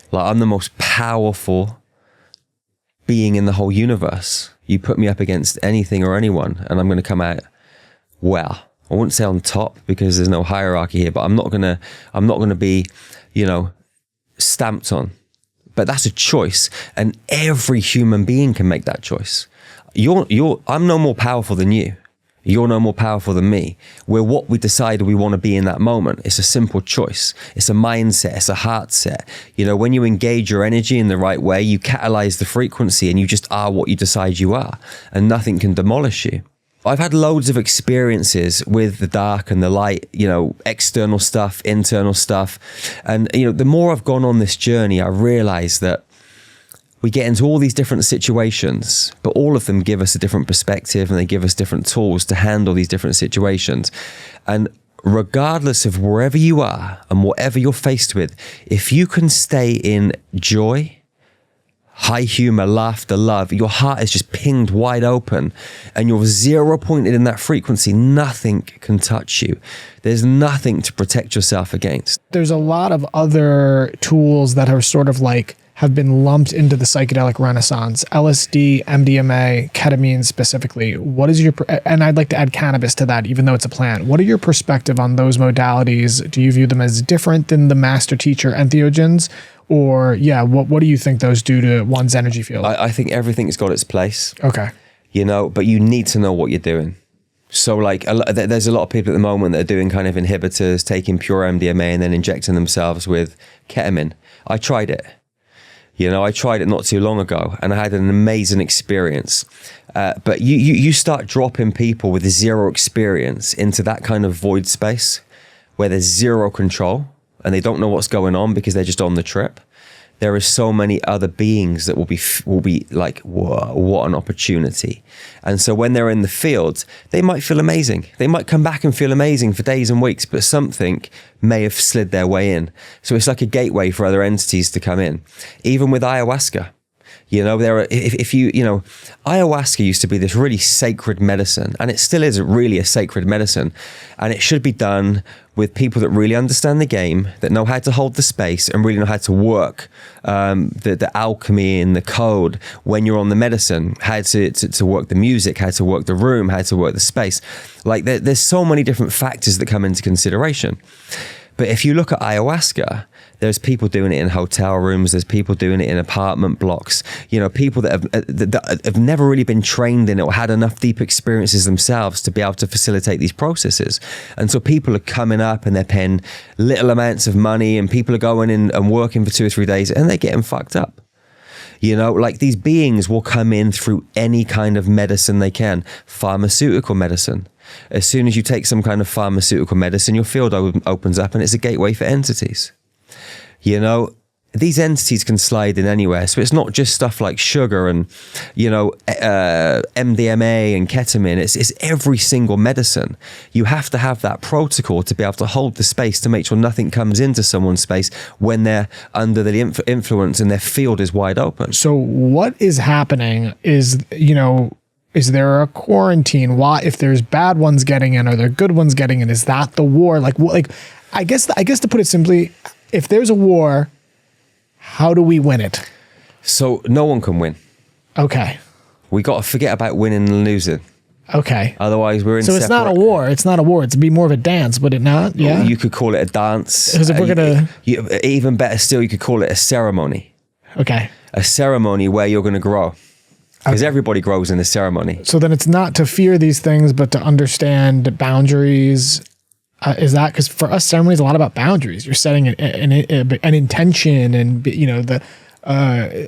Like, I'm the most powerful being in the whole universe. You put me up against anything or anyone, and I'm going to come out well. I wouldn't say on top, because there's no hierarchy here, but I'm not going to be, stamped on. But that's a choice, and every human being can make that choice. I'm no more powerful than you. You're no more powerful than me. We're what we decide we want to be in that moment. It's a simple choice. It's a mindset. It's a heart set. When you engage your energy in the right way, you catalyze the frequency, and you just are what you decide you are, and nothing can demolish you. I've had loads of experiences with the dark and the light, external stuff, internal stuff. And, the more I've gone on this journey, I realize that we get into all these different situations, but all of them give us a different perspective, and they give us different tools to handle these different situations. And regardless of wherever you are and whatever you're faced with, if you can stay in joy, high humor, laughter, love, your heart is just pinged wide open, and you're zero pointed in that frequency, nothing can touch you. There's nothing to protect yourself against. There's a lot of other tools that are sort of like have been lumped into the psychedelic renaissance: LSD, MDMA, ketamine specifically. What is and I'd like to add cannabis to that, even though it's a plant. What are your perspective on those modalities? Do you view them as different than the master teacher entheogens? Or what do you think those do to one's energy field? I think everything's got its place. Okay. But you need to know what you're doing. So there's a lot of people at the moment that are doing kind of inhibitors, taking pure MDMA and then injecting themselves with ketamine. I tried it. I tried it not too long ago, and I had an amazing experience. But you start dropping people with zero experience into that kind of void space where there's zero control, and they don't know what's going on because they're just on the trip. there are so many other beings that will be like, whoa, what an opportunity. And so when they're in the field, they might feel amazing. They might come back and feel amazing for days and weeks, but something may have slid their way in. So it's like a gateway for other entities to come in. Even with ayahuasca, you know, there are, if you know, ayahuasca used to be this really sacred medicine, and it still is really a sacred medicine, and it should be done with people that really understand the game, that know how to hold the space and really know how to work the alchemy and the code when you're on the medicine, how to work the music, how to work the room, how to work the space. Like there's so many different factors that come into consideration. But if you look at ayahuasca, there's people doing it in hotel rooms, there's people doing it in apartment blocks, you know, people that have never really been trained in it or had enough deep experiences themselves to be able to facilitate these processes. And so people are coming up and they're paying little amounts of money, and people are going in and working for 2 or 3 days, and they're getting fucked up. You know, like these beings will come in through any kind of medicine they can. Pharmaceutical medicine. As soon as you take some kind of pharmaceutical medicine, your field opens up and it's a gateway for entities. You know, these entities can slide in anywhere. So it's not just stuff like sugar and, you know, MDMA and ketamine. It's every single medicine. You have to have that protocol to be able to hold the space, to make sure nothing comes into someone's space when they're under the influence and their field is wide open. So what is happening is, you know, is there a quarantine? Why, if there's bad ones getting in, are there good ones getting in? Is that the war? Like I guess to put it simply, if there's a war, how do we win it? So no one can win. Okay. We got to forget about winning and losing. Okay. Otherwise, we're in. So it's not a war. It's not a war. It's be more of a dance, would it not? Yeah. You could call it a dance. Because if we're gonna, even better still, you could call it a ceremony. Okay. A ceremony where you're going to grow. Because everybody grows in a ceremony. So then it's not to fear these things, but to understand boundaries. Is that because for us, ceremony is a lot about boundaries. You're setting an intention and, you know, the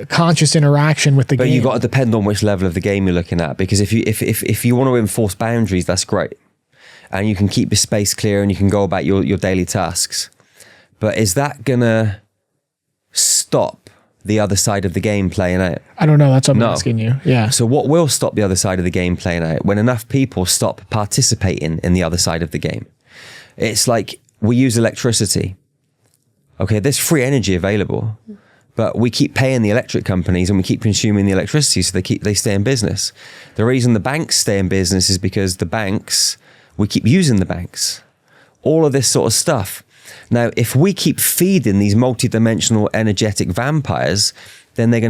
conscious interaction with the game. But you've got to depend on which level of the game you're looking at. Because if you want to enforce boundaries, that's great. And you can keep the space clear and you can go about your daily tasks. But is that going to stop the other side of the game playing out? I don't know. That's what I'm asking you. Yeah. So what will stop the other side of the game playing out? When enough people stop participating in the other side of the game. It's like we use electricity. Okay, there's free energy available, but we keep paying the electric companies and we keep consuming the electricity, so they stay in business. The reason the banks stay in business is because we keep using the banks. All of this sort of stuff. Now, if we keep feeding these multidimensional energetic vampires, then they're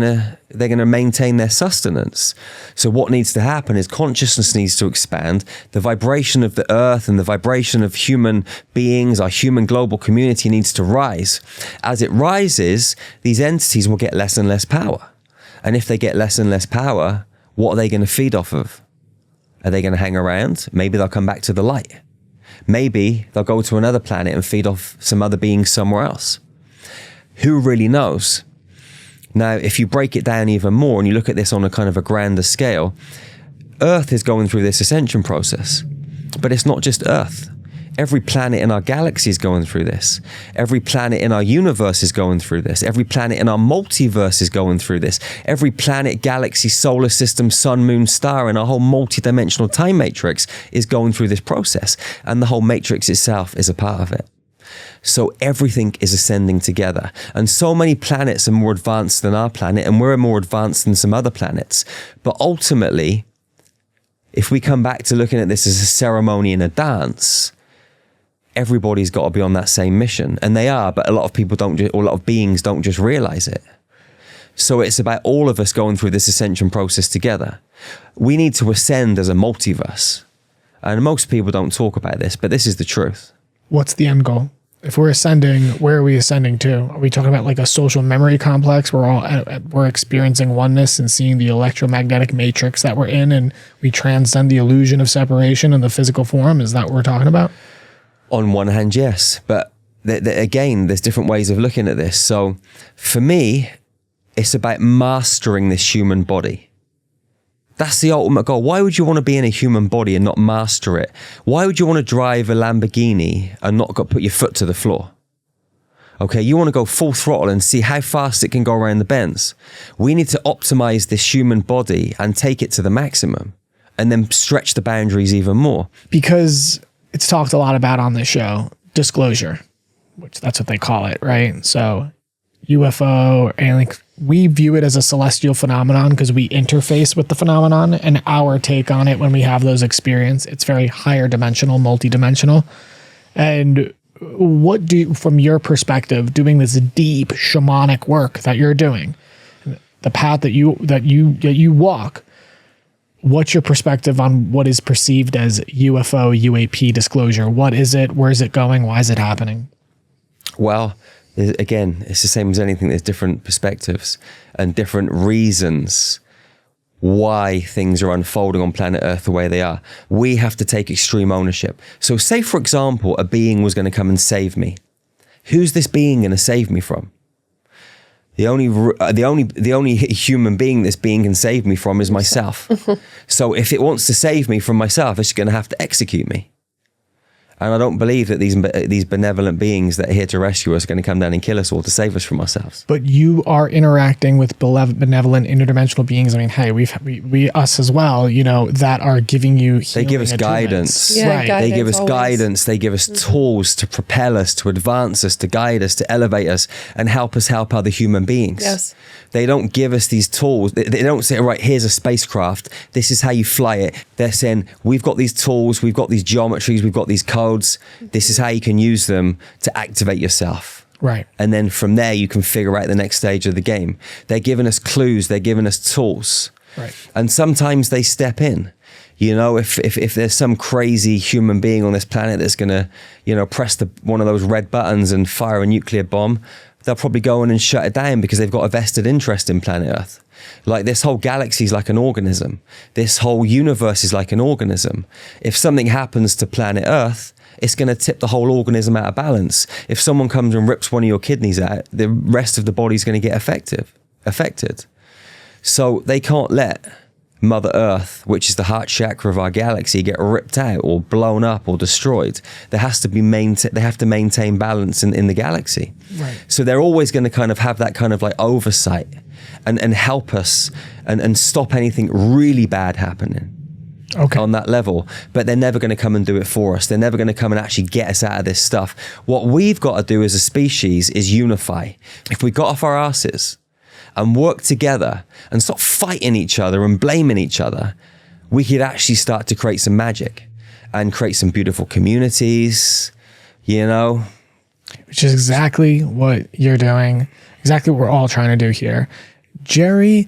gonna maintain their sustenance. So what needs to happen is consciousness needs to expand. The vibration of the earth and the vibration of human beings, our human global community, needs to rise. As it rises, these entities will get less and less power. And if they get less and less power, what are they going to feed off of? Are they going to hang around? Maybe they'll come back to the light. Maybe they'll go to another planet and feed off some other beings somewhere else. Who really knows? Now, if you break it down even more and you look at this on a kind of a grander scale, Earth is going through this ascension process. But it's not just Earth. Every planet in our galaxy is going through this. Every planet in our universe is going through this. Every planet in our multiverse is going through this. Every planet, galaxy, solar system, sun, moon, star in our whole multidimensional time matrix is going through this process. And the whole matrix itself is a part of it. So everything is ascending together. And so many planets are more advanced than our planet, and we're more advanced than some other planets. But ultimately, if we come back to looking at this as a ceremony and a dance, everybody's got to be on that same mission. And they are, but a lot of people a lot of beings don't just realize it. So it's about all of us going through this ascension process together. We need to ascend as a multiverse. And most people don't talk about this, but this is the truth. What's the end goal? If we're ascending, where are we ascending to? Are we talking about like a social memory complex where we're experiencing oneness and seeing the electromagnetic matrix that we're in, and we transcend the illusion of separation in the physical form? Is that what we're talking about? On one hand, yes. But again, there's different ways of looking at this. So for me, it's about mastering this human body. That's the ultimate goal. Why would you want to be in a human body and not master it? Why would you want to drive a Lamborghini and not put your foot to the floor? Okay, you want to go full throttle and see how fast it can go around the bends. We need to optimize this human body and take it to the maximum and then stretch the boundaries even more. Because it's talked a lot about on this show, disclosure, which that's what they call it, right? So UFO, alien, we view it as a celestial phenomenon because we interface with the phenomenon, and our take on it when we have those experiences, it's very higher dimensional, multidimensional. And what do, from your perspective, doing this deep shamanic work that you're doing, the path that you walk, what's your perspective on what is perceived as UFO, UAP disclosure? What is it? Where is it going? Why is it happening? Well, again, it's the same as anything. There's different perspectives and different reasons why things are unfolding on planet Earth the way they are. We have to take extreme ownership. So say, for example, a being was going to come and save me. Who's this being going to save me from? The only human being this being can save me from is myself. So if it wants to save me from myself, it's going to have to execute me. And I don't believe that these benevolent beings that are here to rescue us are going to come down and kill us all to save us from ourselves. But you are interacting with benevolent interdimensional beings. I mean, hey, we us as well, you know, that are giving you They give us guidance. Yeah, right. guidance They give us always. guidance. They give us tools to propel us, to advance us, to guide us, to elevate us, and help us help other human beings. Yes. They don't give us these tools. They don't say, right, here's a spacecraft. This is how you fly it. They're saying, we've got these tools. We've got these geometries. We've got these codes. This is how you can use them to activate yourself. Right. And then from there, you can figure out the next stage of the game. They're giving us clues. They're giving us tools. Right. And sometimes they step in. You know, if there's some crazy human being on this planet that's going to, you know, press one of those red buttons and fire a nuclear bomb, they'll probably go in and shut it down because they've got a vested interest in planet Earth. Like this whole galaxy is like an organism. This whole universe is like an organism. If something happens to planet Earth, it's going to tip the whole organism out of balance. If someone comes and rips one of your kidneys out, the rest of the body's going to get affected. So they can't let Mother Earth, which is the heart chakra of our galaxy, get ripped out or blown up or destroyed. There has to be they have to maintain balance in the galaxy. Right. So they're always going to kind of have that kind of like oversight and help us and stop anything really bad happening. Okay. On that level, but they're never going to come and do it for us. They're never going to come and actually get us out of this stuff. What we've got to do as a species is unify. If we got off our asses and work together and stop fighting each other and blaming each other, we could actually start to create some magic and create some beautiful communities, you know? Which is exactly what you're doing, exactly what we're all trying to do here. Jerry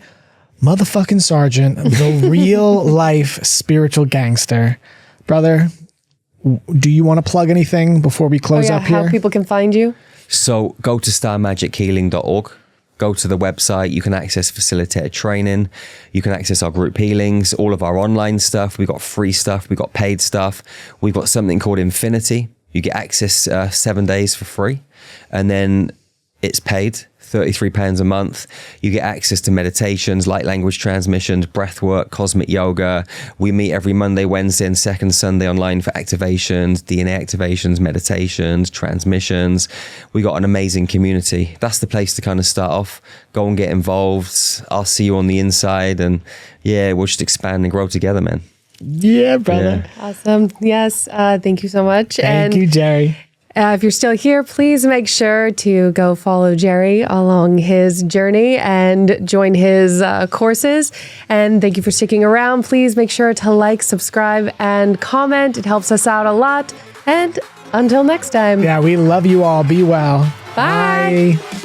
motherfucking Sargeant, the real life spiritual gangster. Brother, do you want to plug anything before we close up here? How people can find you? So go to starmagichealing.org. Go to the website. You can access facilitated training. You can access our group healings, all of our online stuff. We've got free stuff. We've got paid stuff. We've got something called Infinity. You get access 7 days for free. And then it's paid. £33 a month. You get access to meditations, light language transmissions, breath work, cosmic yoga. We meet every Monday, Wednesday, and second Sunday online for activations, DNA activations, meditations, transmissions. We got an amazing community. That's the place to kind of start off. Go and get involved. I'll see you on the inside, and yeah, we'll just expand and grow together, man. Yeah, brother. Yeah. Awesome. Yes. Thank you so much. Thank you, Jerry. If you're still here, please make sure to go follow Jerry along his journey and join his courses. And thank you for sticking around. Please make sure to like, subscribe, and comment. It helps us out a lot. And until next time. Yeah, we love you all. Be well. Bye. Bye.